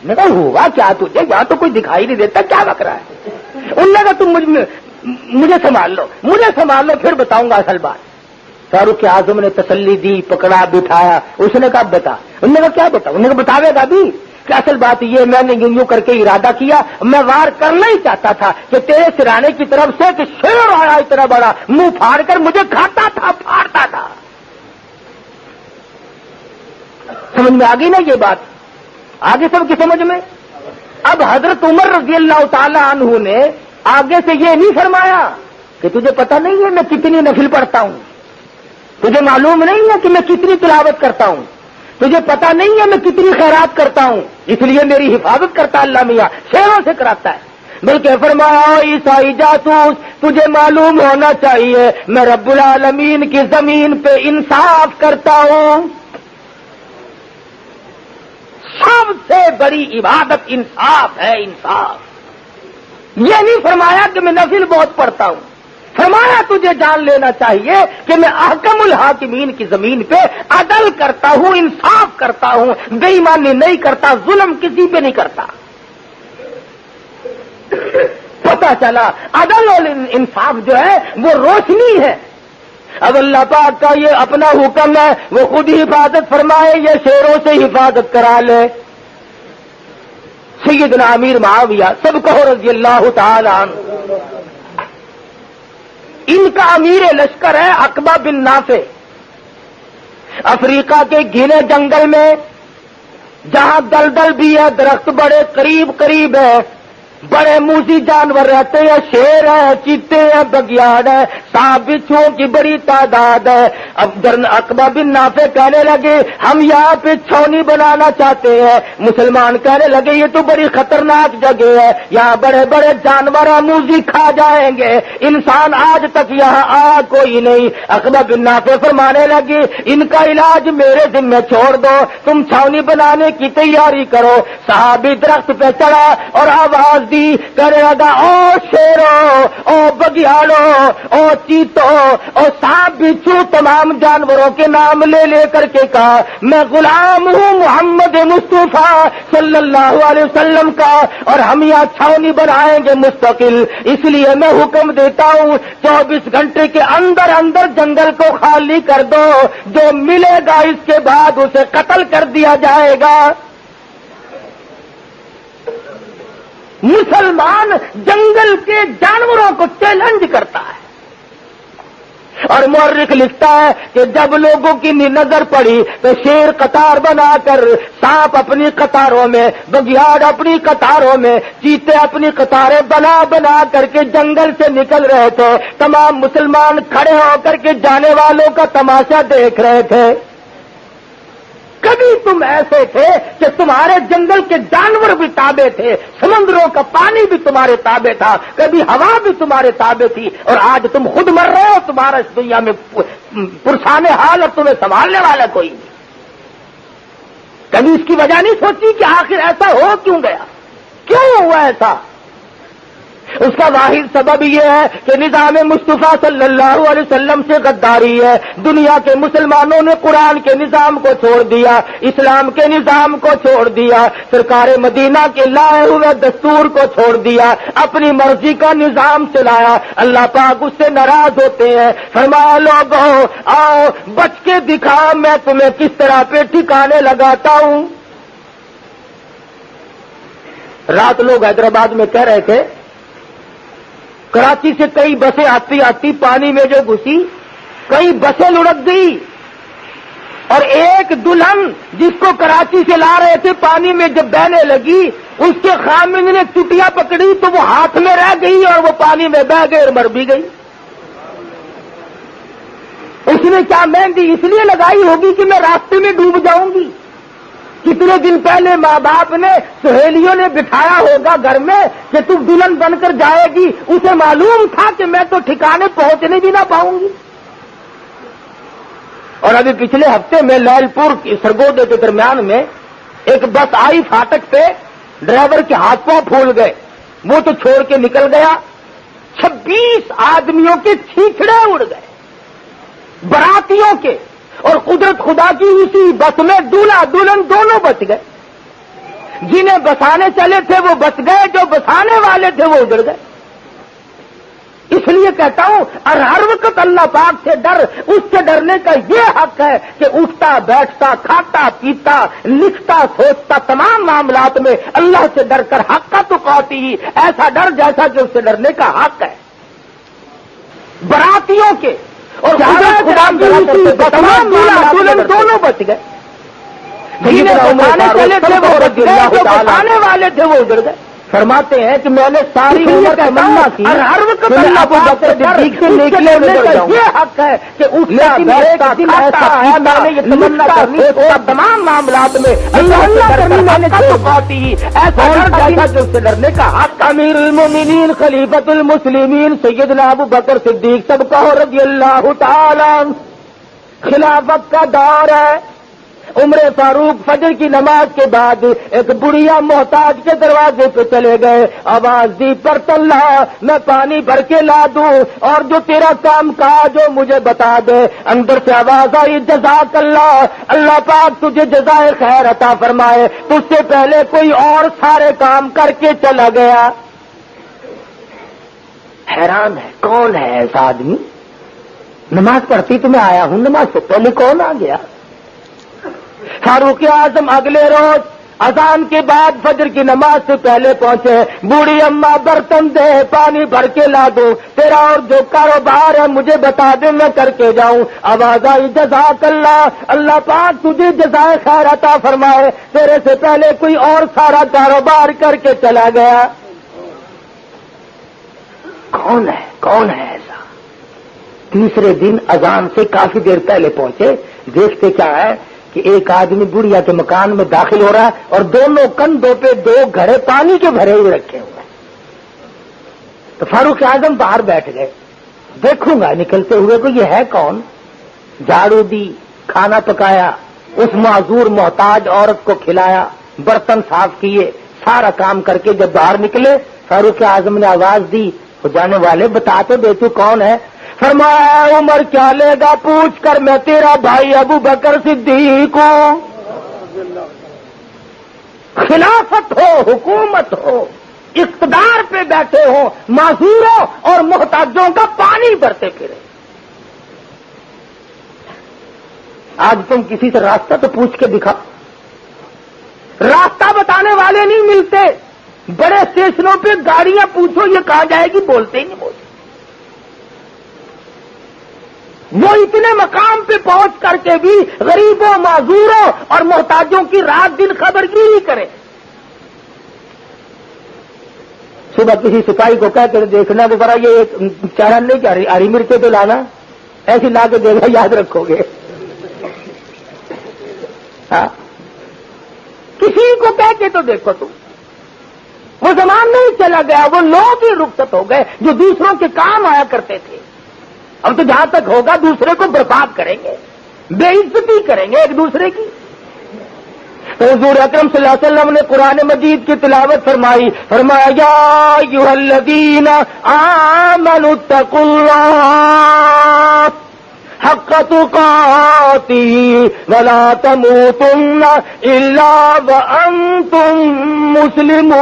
میں کہا ہوا کیا تجھے, یہاں تو کوئی دکھائی نہیں دیتا, کیا بک رہا ہے؟ انہوں نے کہا تم مجھے سنبھال لو پھر بتاؤں گا اصل بات. فاروق اعظم نے تسلی دی, پکڑا بٹھایا. اس نے کہا بتا. انہوں نے کہا کیا بتا؟ انہوں نے کہا بتاوے گا بھی. کہ اصل بات یہ میں نے یوں کر کے ارادہ کیا، میں وار کرنا ہی چاہتا تھا کہ تیرے سرانے کی طرف سے کہ شیر آیا اتنا بڑا، منہ پھاڑ کر مجھے کھاتا تھا، پھاڑتا تھا۔ سمجھ میں آ گئی نا یہ بات؟ آگے سب کی سمجھ میں؟ اب حضرت عمر رضی اللہ تعالی عنہ نے آگے سے یہ نہیں فرمایا کہ تجھے پتہ نہیں ہے میں کتنی نفل پڑھتا ہوں، تجھے معلوم نہیں ہے کہ میں کتنی تلاوت کرتا ہوں، تجھے پتہ نہیں ہے میں کتنی خیرات کرتا ہوں، اس لیے میری حفاظت کرتا اللہ میاں، شیروں سے کراتا ہے۔ بلکہ فرمایا عیسائی جاسوس، تجھے معلوم ہونا چاہیے میں رب العالمین کی زمین پہ انصاف کرتا ہوں، سب سے بڑی عبادت انصاف ہے، انصاف۔ یہ نہیں فرمایا کہ میں نفل بہت پڑھتا ہوں، فرمایا تجھے جان لینا چاہیے کہ میں احکم الحاکمین کی زمین پہ عدل کرتا ہوں، انصاف کرتا ہوں، بے ایمانی نہیں کرتا، ظلم کسی پہ نہیں کرتا۔ پتہ چلا عدل اور انصاف جو ہے وہ روشنی ہے۔ اب اللہ پاک کا یہ اپنا حکم ہے، وہ خود ہی حفاظت فرمائے، یہ شیروں سے حفاظت کرا لے۔ سیدنا امیر معاویہ سب کہو رضی اللہ تعالی عنہ، ان کا امیر لشکر ہے عقبہ بن نافع، افریقہ کے گھنے جنگل میں جہاں دلدل بھی ہے، درخت بڑے قریب قریب ہے، بڑے موذی جانور رہتے ہیں، شیر ہیں، چیتے ہیں، بگیاڑ ہے، سانپ بچھوؤں کی بڑی تعداد ہے۔ اب عقبہ بن نافع کہنے لگے ہم یہاں پہ چھاونی بنانا چاہتے ہیں، مسلمان کہنے لگے یہ تو بڑی خطرناک جگہ ہے، یہاں بڑے بڑے جانور موذی کھا جائیں گے، انسان آج تک یہاں آیا کوئی نہیں۔ عقبہ بن نافع فرمانے لگے ان کا علاج میرے ذمہ چھوڑ دو، تم چھاونی بنانے کی تیاری کرو۔ صحابی درخت پہ چڑھا اور آواز کہنے لگا او شیرو، او بگیاڑو، او چیتو، او سانپ بچھو، تمام جانوروں کے نام لے لے کر کے کہا میں غلام ہوں محمد مصطفیٰ صلی اللہ علیہ وسلم کا، اور ہم یہاں چھاونی بنائیں گے مستقل، اس لیے میں حکم دیتا ہوں 24 گھنٹے کے اندر اندر جنگل کو خالی کر دو، جو ملے گا اس کے بعد اسے قتل کر دیا جائے گا۔ مسلمان جنگل کے جانوروں کو چیلنج کرتا ہے، اور مورخ لکھتا ہے کہ جب لوگوں کی نظر پڑی تو شیر قطار بنا کر، سانپ اپنی قطاروں میں، بگیاڑ اپنی قطاروں میں، چیتے اپنی قطاریں بنا بنا کر کے جنگل سے نکل رہے تھے، تمام مسلمان کھڑے ہو کر کے جانے والوں کا تماشا دیکھ رہے تھے۔ کبھی تم ایسے تھے کہ تمہارے جنگل کے جانور بھی تابع تھے، سمندروں کا پانی بھی تمہارے تابع تھا، کبھی ہوا بھی تمہارے تابع تھی، اور آج تم خود مر رہے ہو، تمہارا اس دنیا میں پرسان حال، اور تمہیں سنبھالنے والا کوئی نہیں۔ کبھی اس کی وجہ نہیں سوچی کہ آخر ایسا ہو کیوں گیا، کیوں ہوا ایسا؟ اس کا واحد سبب یہ ہے کہ نظام مصطفیٰ صلی اللہ علیہ وسلم سے غداری ہے۔ دنیا کے مسلمانوں نے قرآن کے نظام کو چھوڑ دیا، اسلام کے نظام کو چھوڑ دیا، سرکار مدینہ کے لائے ہوئے دستور کو چھوڑ دیا، اپنی مرضی کا نظام چلایا۔ اللہ پاک اس سے ناراض ہوتے ہیں، فرمایا لوگوں آؤ بچ کے دکھاؤ میں تمہیں کس طرح پہ ٹھکانے لگاتا ہوں۔ رات لوگ حیدرآباد میں کہہ رہے تھے کراچی سے کئی بسیں آتی آتی پانی میں جو گھسی، کئی بسیں لڑک گئی، اور ایک دلہن جس کو کراچی سے لا رہے تھے پانی میں جب بہنے لگی، اس کے خامند نے چٹیا پکڑی تو وہ ہاتھ میں رہ گئی اور وہ پانی میں بہ گئی اور مر بھی گئی۔ اس نے کیا مہندی اس لیے لگائی ہوگی کہ میں راستے میں ڈوب جاؤں گی؟ کتنے دن پہلے ماں باپ نے، سہیلیوں نے بٹھایا ہوگا گھر میں کہ تو دلہن بن کر جائے گی، اسے معلوم تھا کہ میں تو ٹھکانے پہنچنے بھی نہ پاؤں گی۔ اور ابھی پچھلے ہفتے میں لال پور سرگودے کے درمیان میں ایک بس آئی فاٹک پہ، ڈرائیور کے ہاتھ پاؤں پھول گئے، وہ تو چھوڑ کے نکل گیا، 26 آدمیوں کے چھیچڑے اڑ گئے، براتیوں کے، اور قدرت خدا کی اسی بس میں دولہا دلہن دونوں بچ گئے۔ جنہیں بسانے چلے تھے وہ بچ گئے، جو بسانے والے تھے وہ اجڑ گئے۔ اس لیے کہتا ہوں ہر وقت اللہ اللہ پاک سے ڈر، اس سے ڈرنے کا یہ حق ہے کہ اٹھتا بیٹھتا کھاتا پیتا لکھتا سوچتا تمام معاملات میں اللہ سے ڈر کر حق کا تو قاتی ہی ایسا ڈر جیسا کہ اس سے ڈرنے کا حق ہے۔ براتیوں کے اور تمام دونوں بچ گئے، بچانے والے تھے وہ بچانے والے تھے وہ اجڑ گئے۔ فرماتے ہیں کہ میں نے ساری عمر تمنا کی ہر وقت اللہ ابو بکر صدیق سے نکلے یہ حق ہے کہ اٹھتا بیٹھتا کھاتا ہے، میں نے یہ تمنا کرنی تمام معاملات میں اللہ تو قاتی ہی ایسا ڈر جیسا جو اس سے ڈرنے کا حق۔ امیر المومنین خلیفۃ المسلمین سیدنا ابو بکر صدیق سب کا رضی اللہ تعالی خلافت کا دور ہے۔ عمر فاروق فجر کی نماز کے بعد ایک بڑھیا محتاج کے دروازے پہ چلے گئے، آواز دی برتن لا، میں پانی بھر کے لا دوں اور جو تیرا کام کاج جو مجھے بتا دے۔ اندر سے آواز آئی جزاک اللہ، اللہ پاک تجھے جزائے خیر عطا فرمائے، تجھ سے پہلے کوئی اور سارے کام کر کے چلا گیا۔ حیران ہے کون ہے ایسا آدمی؟ نماز پڑھتی تو میں آیا ہوں، نماز سے پہلے کون آ گیا؟ فاروق اعظم اگلے روز اذان کے بعد فجر کی نماز سے پہلے پہنچے، بوڑھی اماں برتن دے پانی بھر کے لا دو، تیرا اور جو کاروبار ہے مجھے بتا دے میں کر کے جاؤں۔ آواز آئی جزاک اللہ، اللہ پاک تجھے جزائے خیر عطا فرمائے، تیرے سے پہلے کوئی اور سارا کاروبار کر کے چلا گیا۔ کون ہے ایسا؟ تیسرے دن اذان سے کافی دیر پہلے پہنچے، دیکھتے کیا ہے کہ ایک آدمی بڑھیا کے مکان میں داخل ہو رہا ہے اور دونوں کندھوں پہ 2 گھڑے پانی کے بھرے ہوئے رکھے ہوئے ہیں۔ تو فاروق اعظم باہر بیٹھ گئے، دیکھوں گا نکلتے ہوئے کو یہ ہے کون۔ جھاڑو دی، کھانا پکایا، اس معذور محتاج عورت کو کھلایا، برتن صاف کیے، سارا کام کر کے جب باہر نکلے فاروق اعظم نے آواز دی، وہ جانے والے بتا تو دے تو کون ہے؟ فرمایا عمر کیا لے گا پوچھ کر، میں تیرا بھائی ابو بکر صدیق ہوں۔ خلافت ہو، حکومت ہو، اقتدار پہ بیٹھے ہو، معذوروں اور محتاجوں کا پانی بھرتے پھرے۔ آج تم کسی سے راستہ تو پوچھ کے دکھا، راستہ بتانے والے نہیں ملتے، بڑے اسٹیشنوں پہ گاڑیاں پوچھو یہ کہاں جائے گی، بولتے ہی نہیں بولتے۔ وہ اتنے مقام پہ پہنچ کر کے بھی غریبوں معذوروں اور محتاجوں کی رات دن خبرگیری کریں۔ صبح کسی سپاہی کو کہہ کر دیکھنا کہ ذرا یہ چارن نہیں کیا ہری مرچیں تو لانا، ایسی لا کے دیکھنا یاد رکھو گے۔ ہاں کسی کو کہہ کے تو دیکھو تم، وہ زمان نہیں چلا گیا، وہ لوگ ہی رخصت ہو گئے جو دوسروں کے کام آیا کرتے تھے۔ اب تو جہاں تک ہوگا دوسرے کو برباد کریں گے، بے عزتی کریں گے ایک دوسرے کی۔ تو حضور اکرم صلی اللہ علیہ وسلم نے قرآن مجید کی تلاوت فرمائی، فرمایا یا ایھا الذین آمنوا اتقوا اللہ حق تقاتہ ولا تموتن الا وانتم مسلمون۔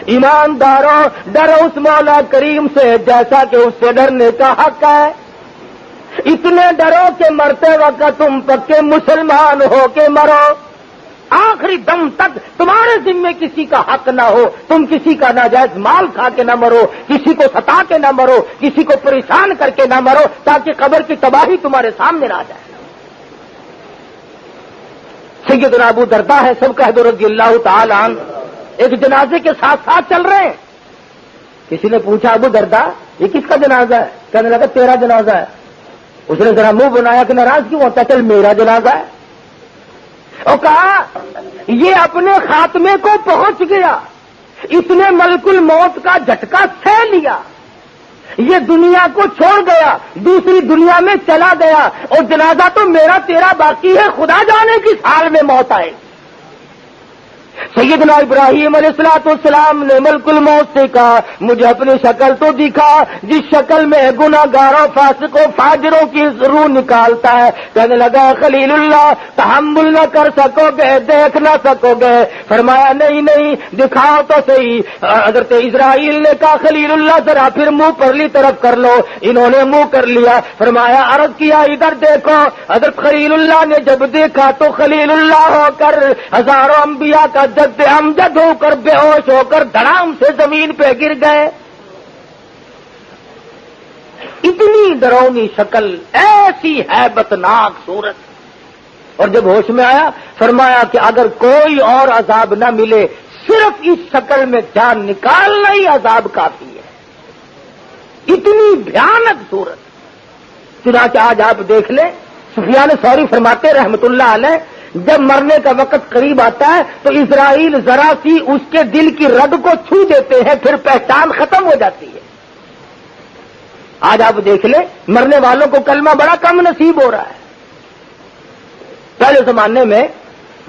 ایمانداروں ڈرو اس مولا کریم سے جیسا کہ اس سے ڈرنے کا حق ہے، اتنے ڈرو کہ مرتے وقت تم پکے مسلمان ہو کے مرو، آخری دم تک تمہارے ذمے کسی کا حق نہ ہو، تم کسی کا ناجائز مال کھا کے نہ مرو، کسی کو ستا کے نہ مرو، کسی کو پریشان کر کے نہ مرو، تاکہ قبر کی تباہی تمہارے سامنے نہ آ جائے۔ سیدنا ابو درداء ہے سب کہہ دو رضی اللہ تعالی عنہ، ایک جنازے کے ساتھ ساتھ چل رہے ہیں۔ کسی نے پوچھا ابو درداء یہ کس کا جنازہ ہے؟ کہنے لگا تیرا جنازہ ہے۔ اس نے ذرا منہ بنایا کہ ناراض کیوں ہوتا، چل میرا جنازہ ہے۔ اور کہا یہ اپنے خاتمے کو پہنچ گیا، اس نے ملک الموت کا جھٹکا سہ لیا، یہ دنیا کو چھوڑ گیا، دوسری دنیا میں چلا گیا، اور جنازہ تو میرا تیرا باقی ہے، خدا جانے کس حال میں موت آئے۔ سیدنا ابراہیم علیہ السلام نے ملک الموت سے کہا مجھے اپنی شکل تو دکھا جس شکل میں گناہگاروں فاسقوں فاجروں کی روح نکالتا ہے. کہنے لگا خلیل اللہ تحمل نہ کر سکو گے, دیکھ نہ سکو گے. فرمایا نہیں دکھاؤ تو صحیح. حضرت اسرائیل نے کہا خلیل اللہ ذرا پھر منہ پرلی طرف کر لو. انہوں نے منہ کر لیا. فرمایا عرض کیا ادھر دیکھو. حضرت خلیل اللہ نے جب دیکھا تو خلیل اللہ ہو کر ہزاروں انبیاء کا جد امجد ہو کر بے ہوش ہو کر دھڑام سے زمین پہ گر گئے. اتنی ڈراؤنی شکل, ایسی ہیبتناک صورت. اور جب ہوش میں آیا فرمایا کہ اگر کوئی اور عذاب نہ ملے صرف اس شکل میں جان نکالنا ہی عذاب کافی ہے. اتنی بھیانک صورت. چنانچہ آج آپ دیکھ لیں سفیان ثوری فرماتے رحمت اللہ علیہ جب مرنے کا وقت قریب آتا ہے تو اسرائیل ذرا سی اس کے دل کی رگ کو چھو دیتے ہیں پھر پہچان ختم ہو جاتی ہے. آج آپ دیکھ لیں مرنے والوں کو کلمہ بڑا کم نصیب ہو رہا ہے. پہلے زمانے میں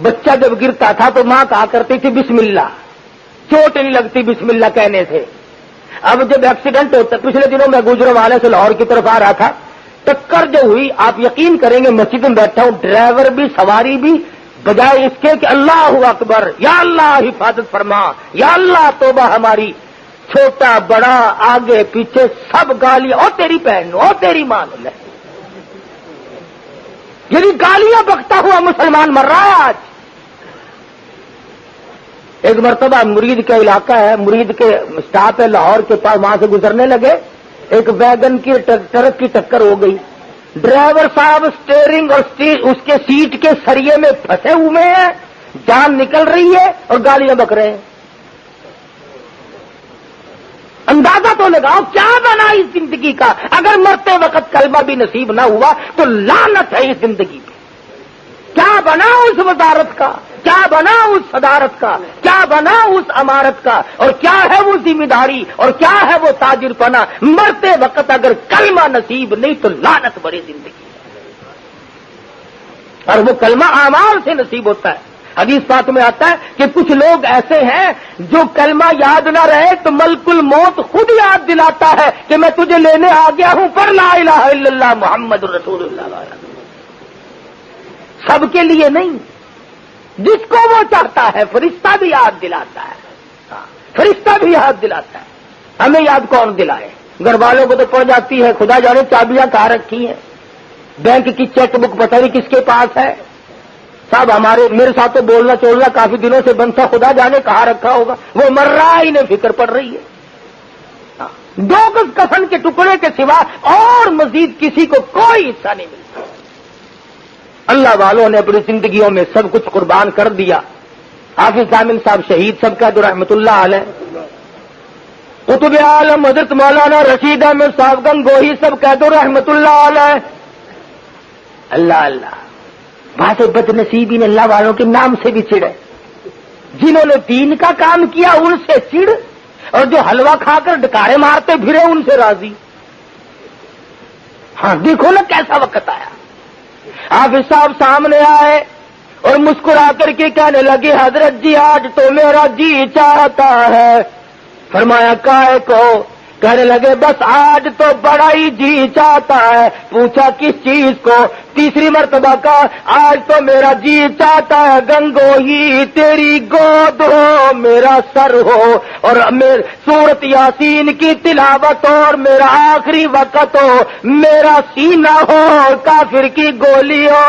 بچہ جب گرتا تھا تو ماں کہا کرتی تھی بسم اللہ, چوٹ نہیں لگتی بسم اللہ کہنے سے. اب جب ایکسیڈنٹ ہوتا, پچھلے دنوں میں گجرانوالے سے لاہور کی طرف آ رہا تھا, ٹکر جو ہوئی آپ یقین کریں گے مسجد میں بیٹھا ہوں, ڈرائیور بھی سواری بھی بجائے اس کے کہ اللہ اکبر یا اللہ حفاظت فرما یا اللہ توبہ ہماری, چھوٹا بڑا آگے پیچھے سب گالیاں, او تیری بہن او تیری ماں. یعنی گالیاں بکتا ہوا مسلمان مر رہا ہے آج. ایک مرتبہ مرید کا علاقہ ہے, مرید کے اسٹاپ ہے لاہور کے پاس, وہاں سے گزرنے لگے, ایک ویگن کی ٹرک کی ٹکر ہو گئی. ڈرائیور صاحب اسٹیئرنگ اور اس کے سیٹ کے سریے میں پھنسے ہوئے ہیں, جان نکل رہی ہے اور گالیاں بک رہے ہیں. اندازہ تو لگاؤ کیا بنا اس زندگی کا. اگر مرتے وقت کلمہ بھی نصیب نہ ہوا تو لعنت ہے اس زندگی پہ. کیا بنا اس وزارت کا, کیا بنا اس صدارت کا, کیا بنا اس امارت کا, اور کیا ہے وہ ذمہ داری, اور کیا ہے وہ تاجر پنا. مرتے وقت اگر کلمہ نصیب نہیں تو لعنت بڑی زندگی ہے. اور وہ کلمہ اعمال سے نصیب ہوتا ہے. حدیث پاک میں آتا ہے کہ کچھ لوگ ایسے ہیں جو کلمہ یاد نہ رہے تو ملک الموت خود یاد دلاتا ہے کہ میں تجھے لینے آ گیا ہوں پر لا الہ الا اللہ محمد رسول اللہ. سب کے لیے نہیں, جس کو وہ چاہتا ہے فرشتہ بھی یاد دلاتا ہے, فرشتہ بھی یاد دلاتا ہے. ہمیں یاد کون دلائے؟ گھر والوں کو تو پڑ جاتی ہے, خدا جانے چابیاں کہاں رکھی ہیں, بینک کی چیک بک پتہ نہیں کس کے پاس ہے. صاحب میرے ساتھ تو بولنا چولنا کافی دنوں سے بنتا, خدا جانے کہاں رکھا ہوگا. وہ مر رہا ہے, انہیں فکر پڑ رہی ہے. 2 گز کفن کے ٹکڑے کے سوا اور مزید کسی کو کوئی حصہ نہیں ملتا. اللہ والوں نے اپنی زندگیوں میں سب کچھ قربان کر دیا. حافظ ضامن صاحب شہید سب کا رحمت اللہ علیہ, قطب عالم حضرت مولانا رشید احمد صاحب گنگوہی سب کا رحمت اللہ علیہ. اللہ اللہ, بات بد نصیبی نے اللہ والوں کے نام سے بھی چڑھے. جنہوں نے دین کا کام کیا ان سے چڑ, اور جو حلوہ کھا کر ڈکارے مارتے پھرے ان سے راضی. ہاں دیکھو نا کیسا وقت آیا. حافظ صاحب سامنے آئے اور مسکرا کر کے کہنے لگے حضرت جی آج تو میرا جی چاہتا ہے. فرمایا کائے کو؟ کہنے لگے بس آج تو بڑا ہی جی چاہتا ہے. پوچھا کس چیز کو؟ تیسری مرتبہ کا آج تو میرا جی چاہتا ہے گنگوہی تیری گود ہو میرا سر ہو, اور سورت یاسین کی تلاوت ہو, اور میرا آخری وقت ہو, میرا سینہ ہو اور کافر کی گولی ہو.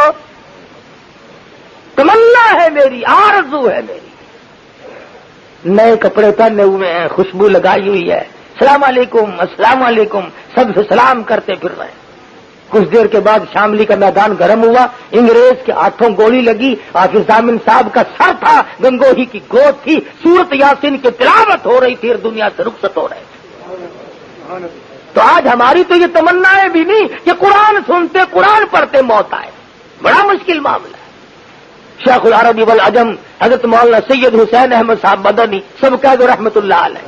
تمنا ہے میری, آرزو ہے میری. نئے کپڑے پہنے ہوئے ہیں, خوشبو لگائی ہوئی ہے, السلام علیکم السلام علیکم سب سے سلام کرتے پھر رہے. کچھ دیر کے بعد شاملی کا میدان گرم ہوا, انگریز کے ہاتھوں گولی لگی. حافظ ضامن صاحب کا سر تھا, گنگوہی کی گود تھی, سورت یاسین کی تلاوت ہو رہی تھی اور دنیا سے رخصت ہو رہے تھے. تو آج ہماری تو یہ تمنا ہے بھی نہیں کہ قرآن سنتے قرآن پڑھتے موت آئے. بڑا مشکل معاملہ ہے. شیخ العربی والعجم حضرت مولانا سید حسین احمد صاحب مدنی سب کہہ دو رحمت اللہ علیہ,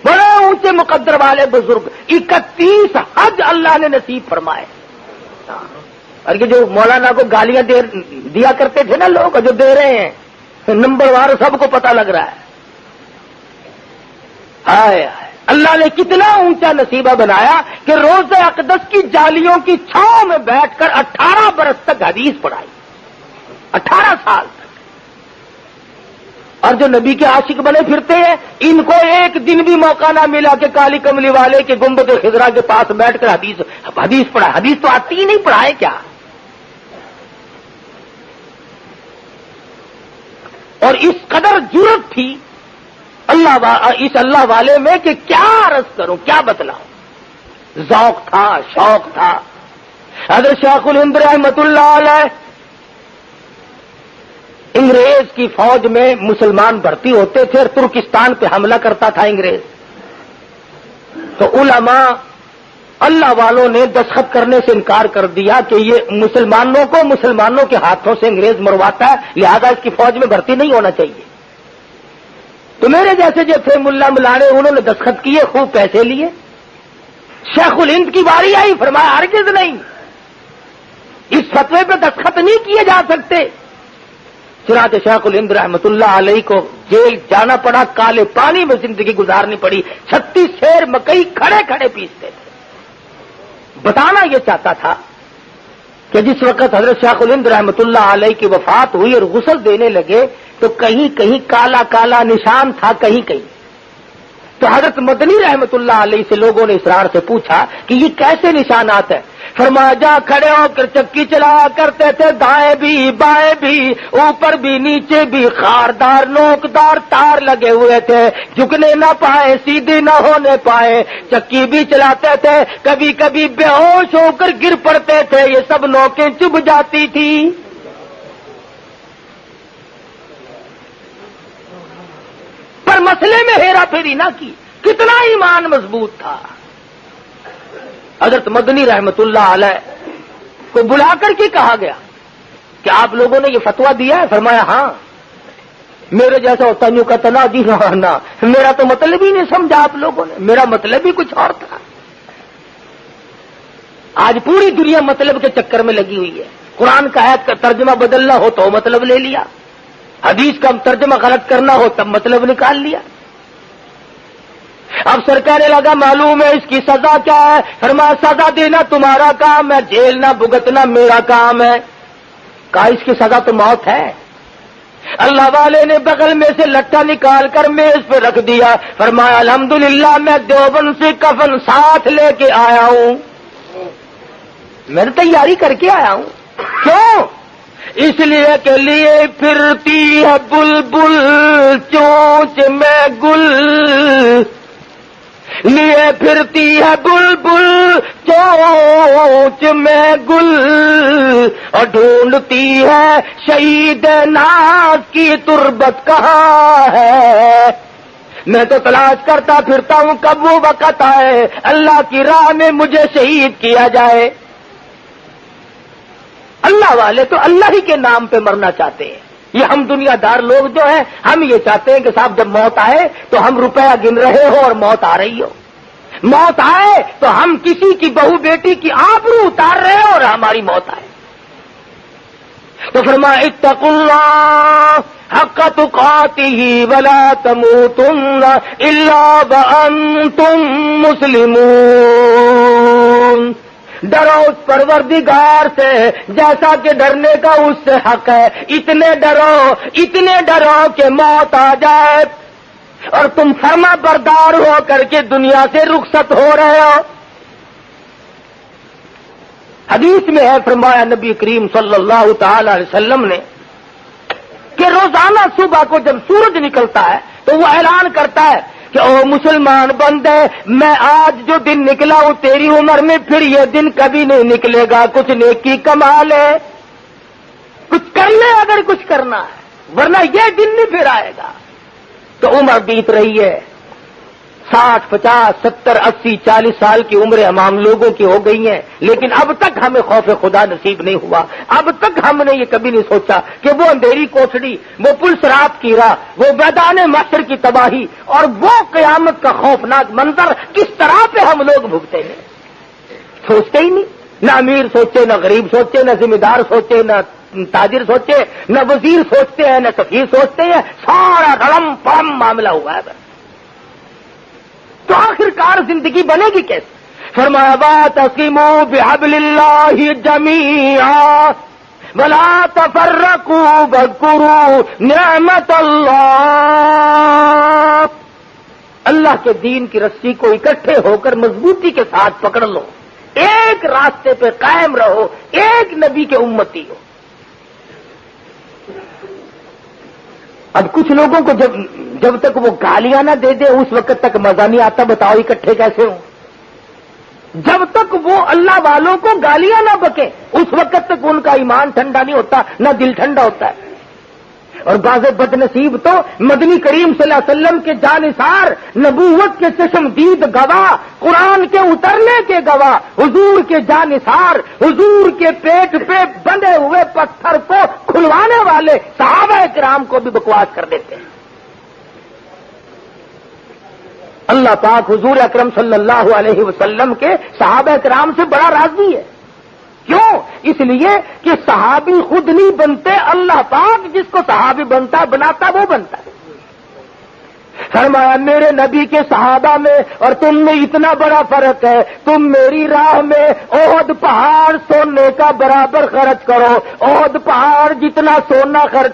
بڑے اونچے مقدر والے بزرگ, 31 حج اللہ نے نصیب فرمائے. اور یہ جو مولانا کو گالیاں دیا کرتے تھے نا لوگ, جو دے رہے ہیں, نمبر وار سب کو پتہ لگ رہا ہے. ہائے اللہ نے کتنا اونچا نصیبہ بنایا کہ روز اقدس کی جالیوں کی چھاؤں میں بیٹھ کر 18 برس تک حدیث پڑھائی. 18 سال تک. اور جو نبی کے عاشق بنے پھرتے ہیں ان کو ایک دن بھی موقع نہ ملا کہ کالی کملی والے کے گنبد خضرا کے پاس بیٹھ کر حدیث پڑھا. حدیث تو آتی ہی نہیں, پڑھائے کیا. اور اس قدر جرت تھی اس اللہ والے میں کہ کیا عرض کروں, کیا بتلاؤں. ذوق تھا, شوق تھا. حضرت شیخ الہند رحمۃ اللہ علیہ انگریز کی فوج میں مسلمان بھرتی ہوتے تھے اور ترکستان پہ حملہ کرتا تھا انگریز. تو علماء اللہ والوں نے دستخط کرنے سے انکار کر دیا کہ یہ مسلمانوں کے ہاتھوں سے انگریز مرواتا ہے, لہذا اس کی فوج میں بھرتی نہیں ہونا چاہیے. تو میرے جیسے جو تھے ملا ملانے انہوں نے دستخط کیے, خوب پیسے لیے. شیخ الہند کی باری آئی, فرمایا ہرگز نہیں, اس فتوے پہ دستخط نہیں کیے جا سکتے. چنانچہ شیخ الہند رحمۃ اللہ علیہ کو جیل جانا پڑا, کالے پانی میں زندگی گزارنی پڑی. 36 سیر مکئی کھڑے کھڑے پیستے تھے. بتانا یہ چاہتا تھا کہ جس وقت حضرت شیخ الہند رحمۃ اللہ علیہ کی وفات ہوئی اور غسل دینے لگے تو کہیں کہیں کالا کالا نشان تھا, کہیں کہیں. تو حضرت مدنی رحمۃ اللہ علیہ سے لوگوں نے اسرار سے پوچھا کہ یہ کیسے نشانات ہیں. فرمایا جا کھڑے ہو کر چکی چلایا کرتے تھے, دائیں بھی بائیں بھی اوپر بھی نیچے بھی خاردار نوکدار تار لگے ہوئے تھے, جھکنے نہ پائے سیدھے نہ ہونے پائے. چکی بھی چلاتے تھے, کبھی کبھی بے ہوش ہو کر گر پڑتے تھے, یہ سب نوکیں چبھ جاتی تھی. پر مسئلے میں ہیرا پھیری نہ کی. کتنا ایمان مضبوط تھا. حضرت مدنی رحمت اللہ علیہ کو بلا کر کے کہا گیا کہ آپ لوگوں نے یہ فتویٰ دیا ہے. فرمایا ہاں. میرے جیسا ہوتا نہیں کہتا نا جی نہ, میرا تو مطلب ہی نہیں سمجھا آپ لوگوں نے, میرا مطلب ہی کچھ اور تھا. آج پوری دنیا مطلب کے چکر میں لگی ہوئی ہے. قرآن کا آیت کا ترجمہ بدلنا ہو تو مطلب لے لیا, حدیث کا ترجمہ غلط کرنا ہو تب مطلب نکال لیا. اب سر کہنے لگا معلوم ہے اس کی سزا کیا ہے. فرمایا سزا دینا تمہارا کام ہے, جیل نہ بھگتنا میرا کام ہے. کہا اس کی سزا تو موت ہے. اللہ والے نے بغل میں سے لٹا نکال کر میز پہ رکھ دیا. فرمایا الحمدللہ میں دیوبند سے کفن ساتھ لے کے آیا ہوں, میں نے تیاری کر کے آیا ہوں. کیوں؟ اس لیے کہ لیے پھرتی ہے بلبل چونچ میں گل, لیے پھرتی ہے بلبل چونچ میں گل, اور ڈھونڈتی ہے شہید ناز کی تربت کہاں ہے. میں تو تلاش کرتا پھرتا ہوں کب وہ وقت آئے اللہ کی راہ میں مجھے شہید کیا جائے. اللہ والے تو اللہ ہی کے نام پہ مرنا چاہتے ہیں. یہ ہم دنیا دار لوگ جو ہیں ہم یہ چاہتے ہیں کہ صاحب جب موت آئے تو ہم روپیہ گن رہے ہو اور موت آ رہی ہو. موت آئے تو ہم کسی کی بہو بیٹی کی آبرو اتار رہے ہو اور ہماری موت آئے. تو فرمایا اتقوا اللہ حق تقاتہ ولا تموتن الا وانتم مسلمون. ڈرو اس پروردگار سے جیسا کہ ڈرنے کا اس سے حق ہے. اتنے ڈرو کہ موت آ جائے اور تم فرما بردار ہو کر کے دنیا سے رخصت ہو رہے ہو. حدیث میں ہے فرمایا نبی کریم صلی اللہ تعالی علیہ وسلم نے کہ روزانہ صبح کو جب سورج نکلتا ہے تو وہ اعلان کرتا ہے کہ او مسلمان بندے, میں آج جو دن نکلا ہوں تیری عمر میں پھر یہ دن کبھی نہیں نکلے گا. کچھ نیکی کما لے, کچھ کر لے اگر کچھ کرنا ہے, ورنہ یہ دن نہیں پھر آئے گا. تو عمر بیت رہی ہے, 60, 50, 70, 80, 40 سال کی عمریں ہم لوگوں کی ہو گئی ہیں, لیکن اب تک ہمیں خوف خدا نصیب نہیں ہوا. اب تک ہم نے یہ کبھی نہیں سوچا کہ وہ اندھیری کوٹڑی, وہ پلس رات کی راہ, وہ میدان محشر کی تباہی اور وہ قیامت کا خوفناک منظر کس طرح پہ ہم لوگ بھگتے ہیں. سوچتے ہی نہیں. نہ امیر سوچے, نہ غریب سوچے, نہ ذمہ دار سوچے, نہ تاجر سوچے، نہ وزیر سوچتے ہیں، نہ سفیر سوچتے ہیں، سارا رلم پڑم معاملہ ہوا ہے بس۔ تو آخر کار زندگی بنے گی کیسے؟ فرمایا واعتصموا بحبل اللہ جمیعا ولا تفرقوا واذکروا نعمت اللہ، اللہ کے دین کی رسی کو اکٹھے ہو کر مضبوطی کے ساتھ پکڑ لو، ایک راستے پہ قائم رہو، ایک نبی کے امتی ہو۔ اب کچھ لوگوں کو جب تک وہ گالیاں نہ دے دے اس وقت تک مزہ نہیں آتا، بتاؤ اکٹھے کیسے ہوں؟ جب تک وہ اللہ والوں کو گالیاں نہ بکے اس وقت تک ان کا ایمان ٹھنڈا نہیں ہوتا، نہ دل ٹھنڈا ہوتا ہے۔ اور بعض بد نصیب تو مدنی کریم صلی اللہ علیہ وسلم کے جانثار، نبوت کے چشمدید گواہ، قرآن کے اترنے کے گواہ، حضور کے جانثار، حضور کے پیٹ پہ بندھے ہوئے پتھر کو کھلوانے والے صحابہ کرام کو بھی بکواس کر دیتے ہیں۔ اللہ پاک حضور اکرم صلی اللہ علیہ وسلم کے صحابہ کرام سے بڑا راضی ہے۔ کیوں؟ اس لیے کہ صحابی خود نہیں بنتے، اللہ پاک جس کو صحابی بناتا وہ بنتا ہے۔ فرمایا میرے نبی کے صحابہ میں اور تم میں اتنا بڑا فرق ہے، تم میری راہ میں احد پہاڑ سونے کا برابر خرچ کرو، احد پہاڑ جتنا سونا خرچ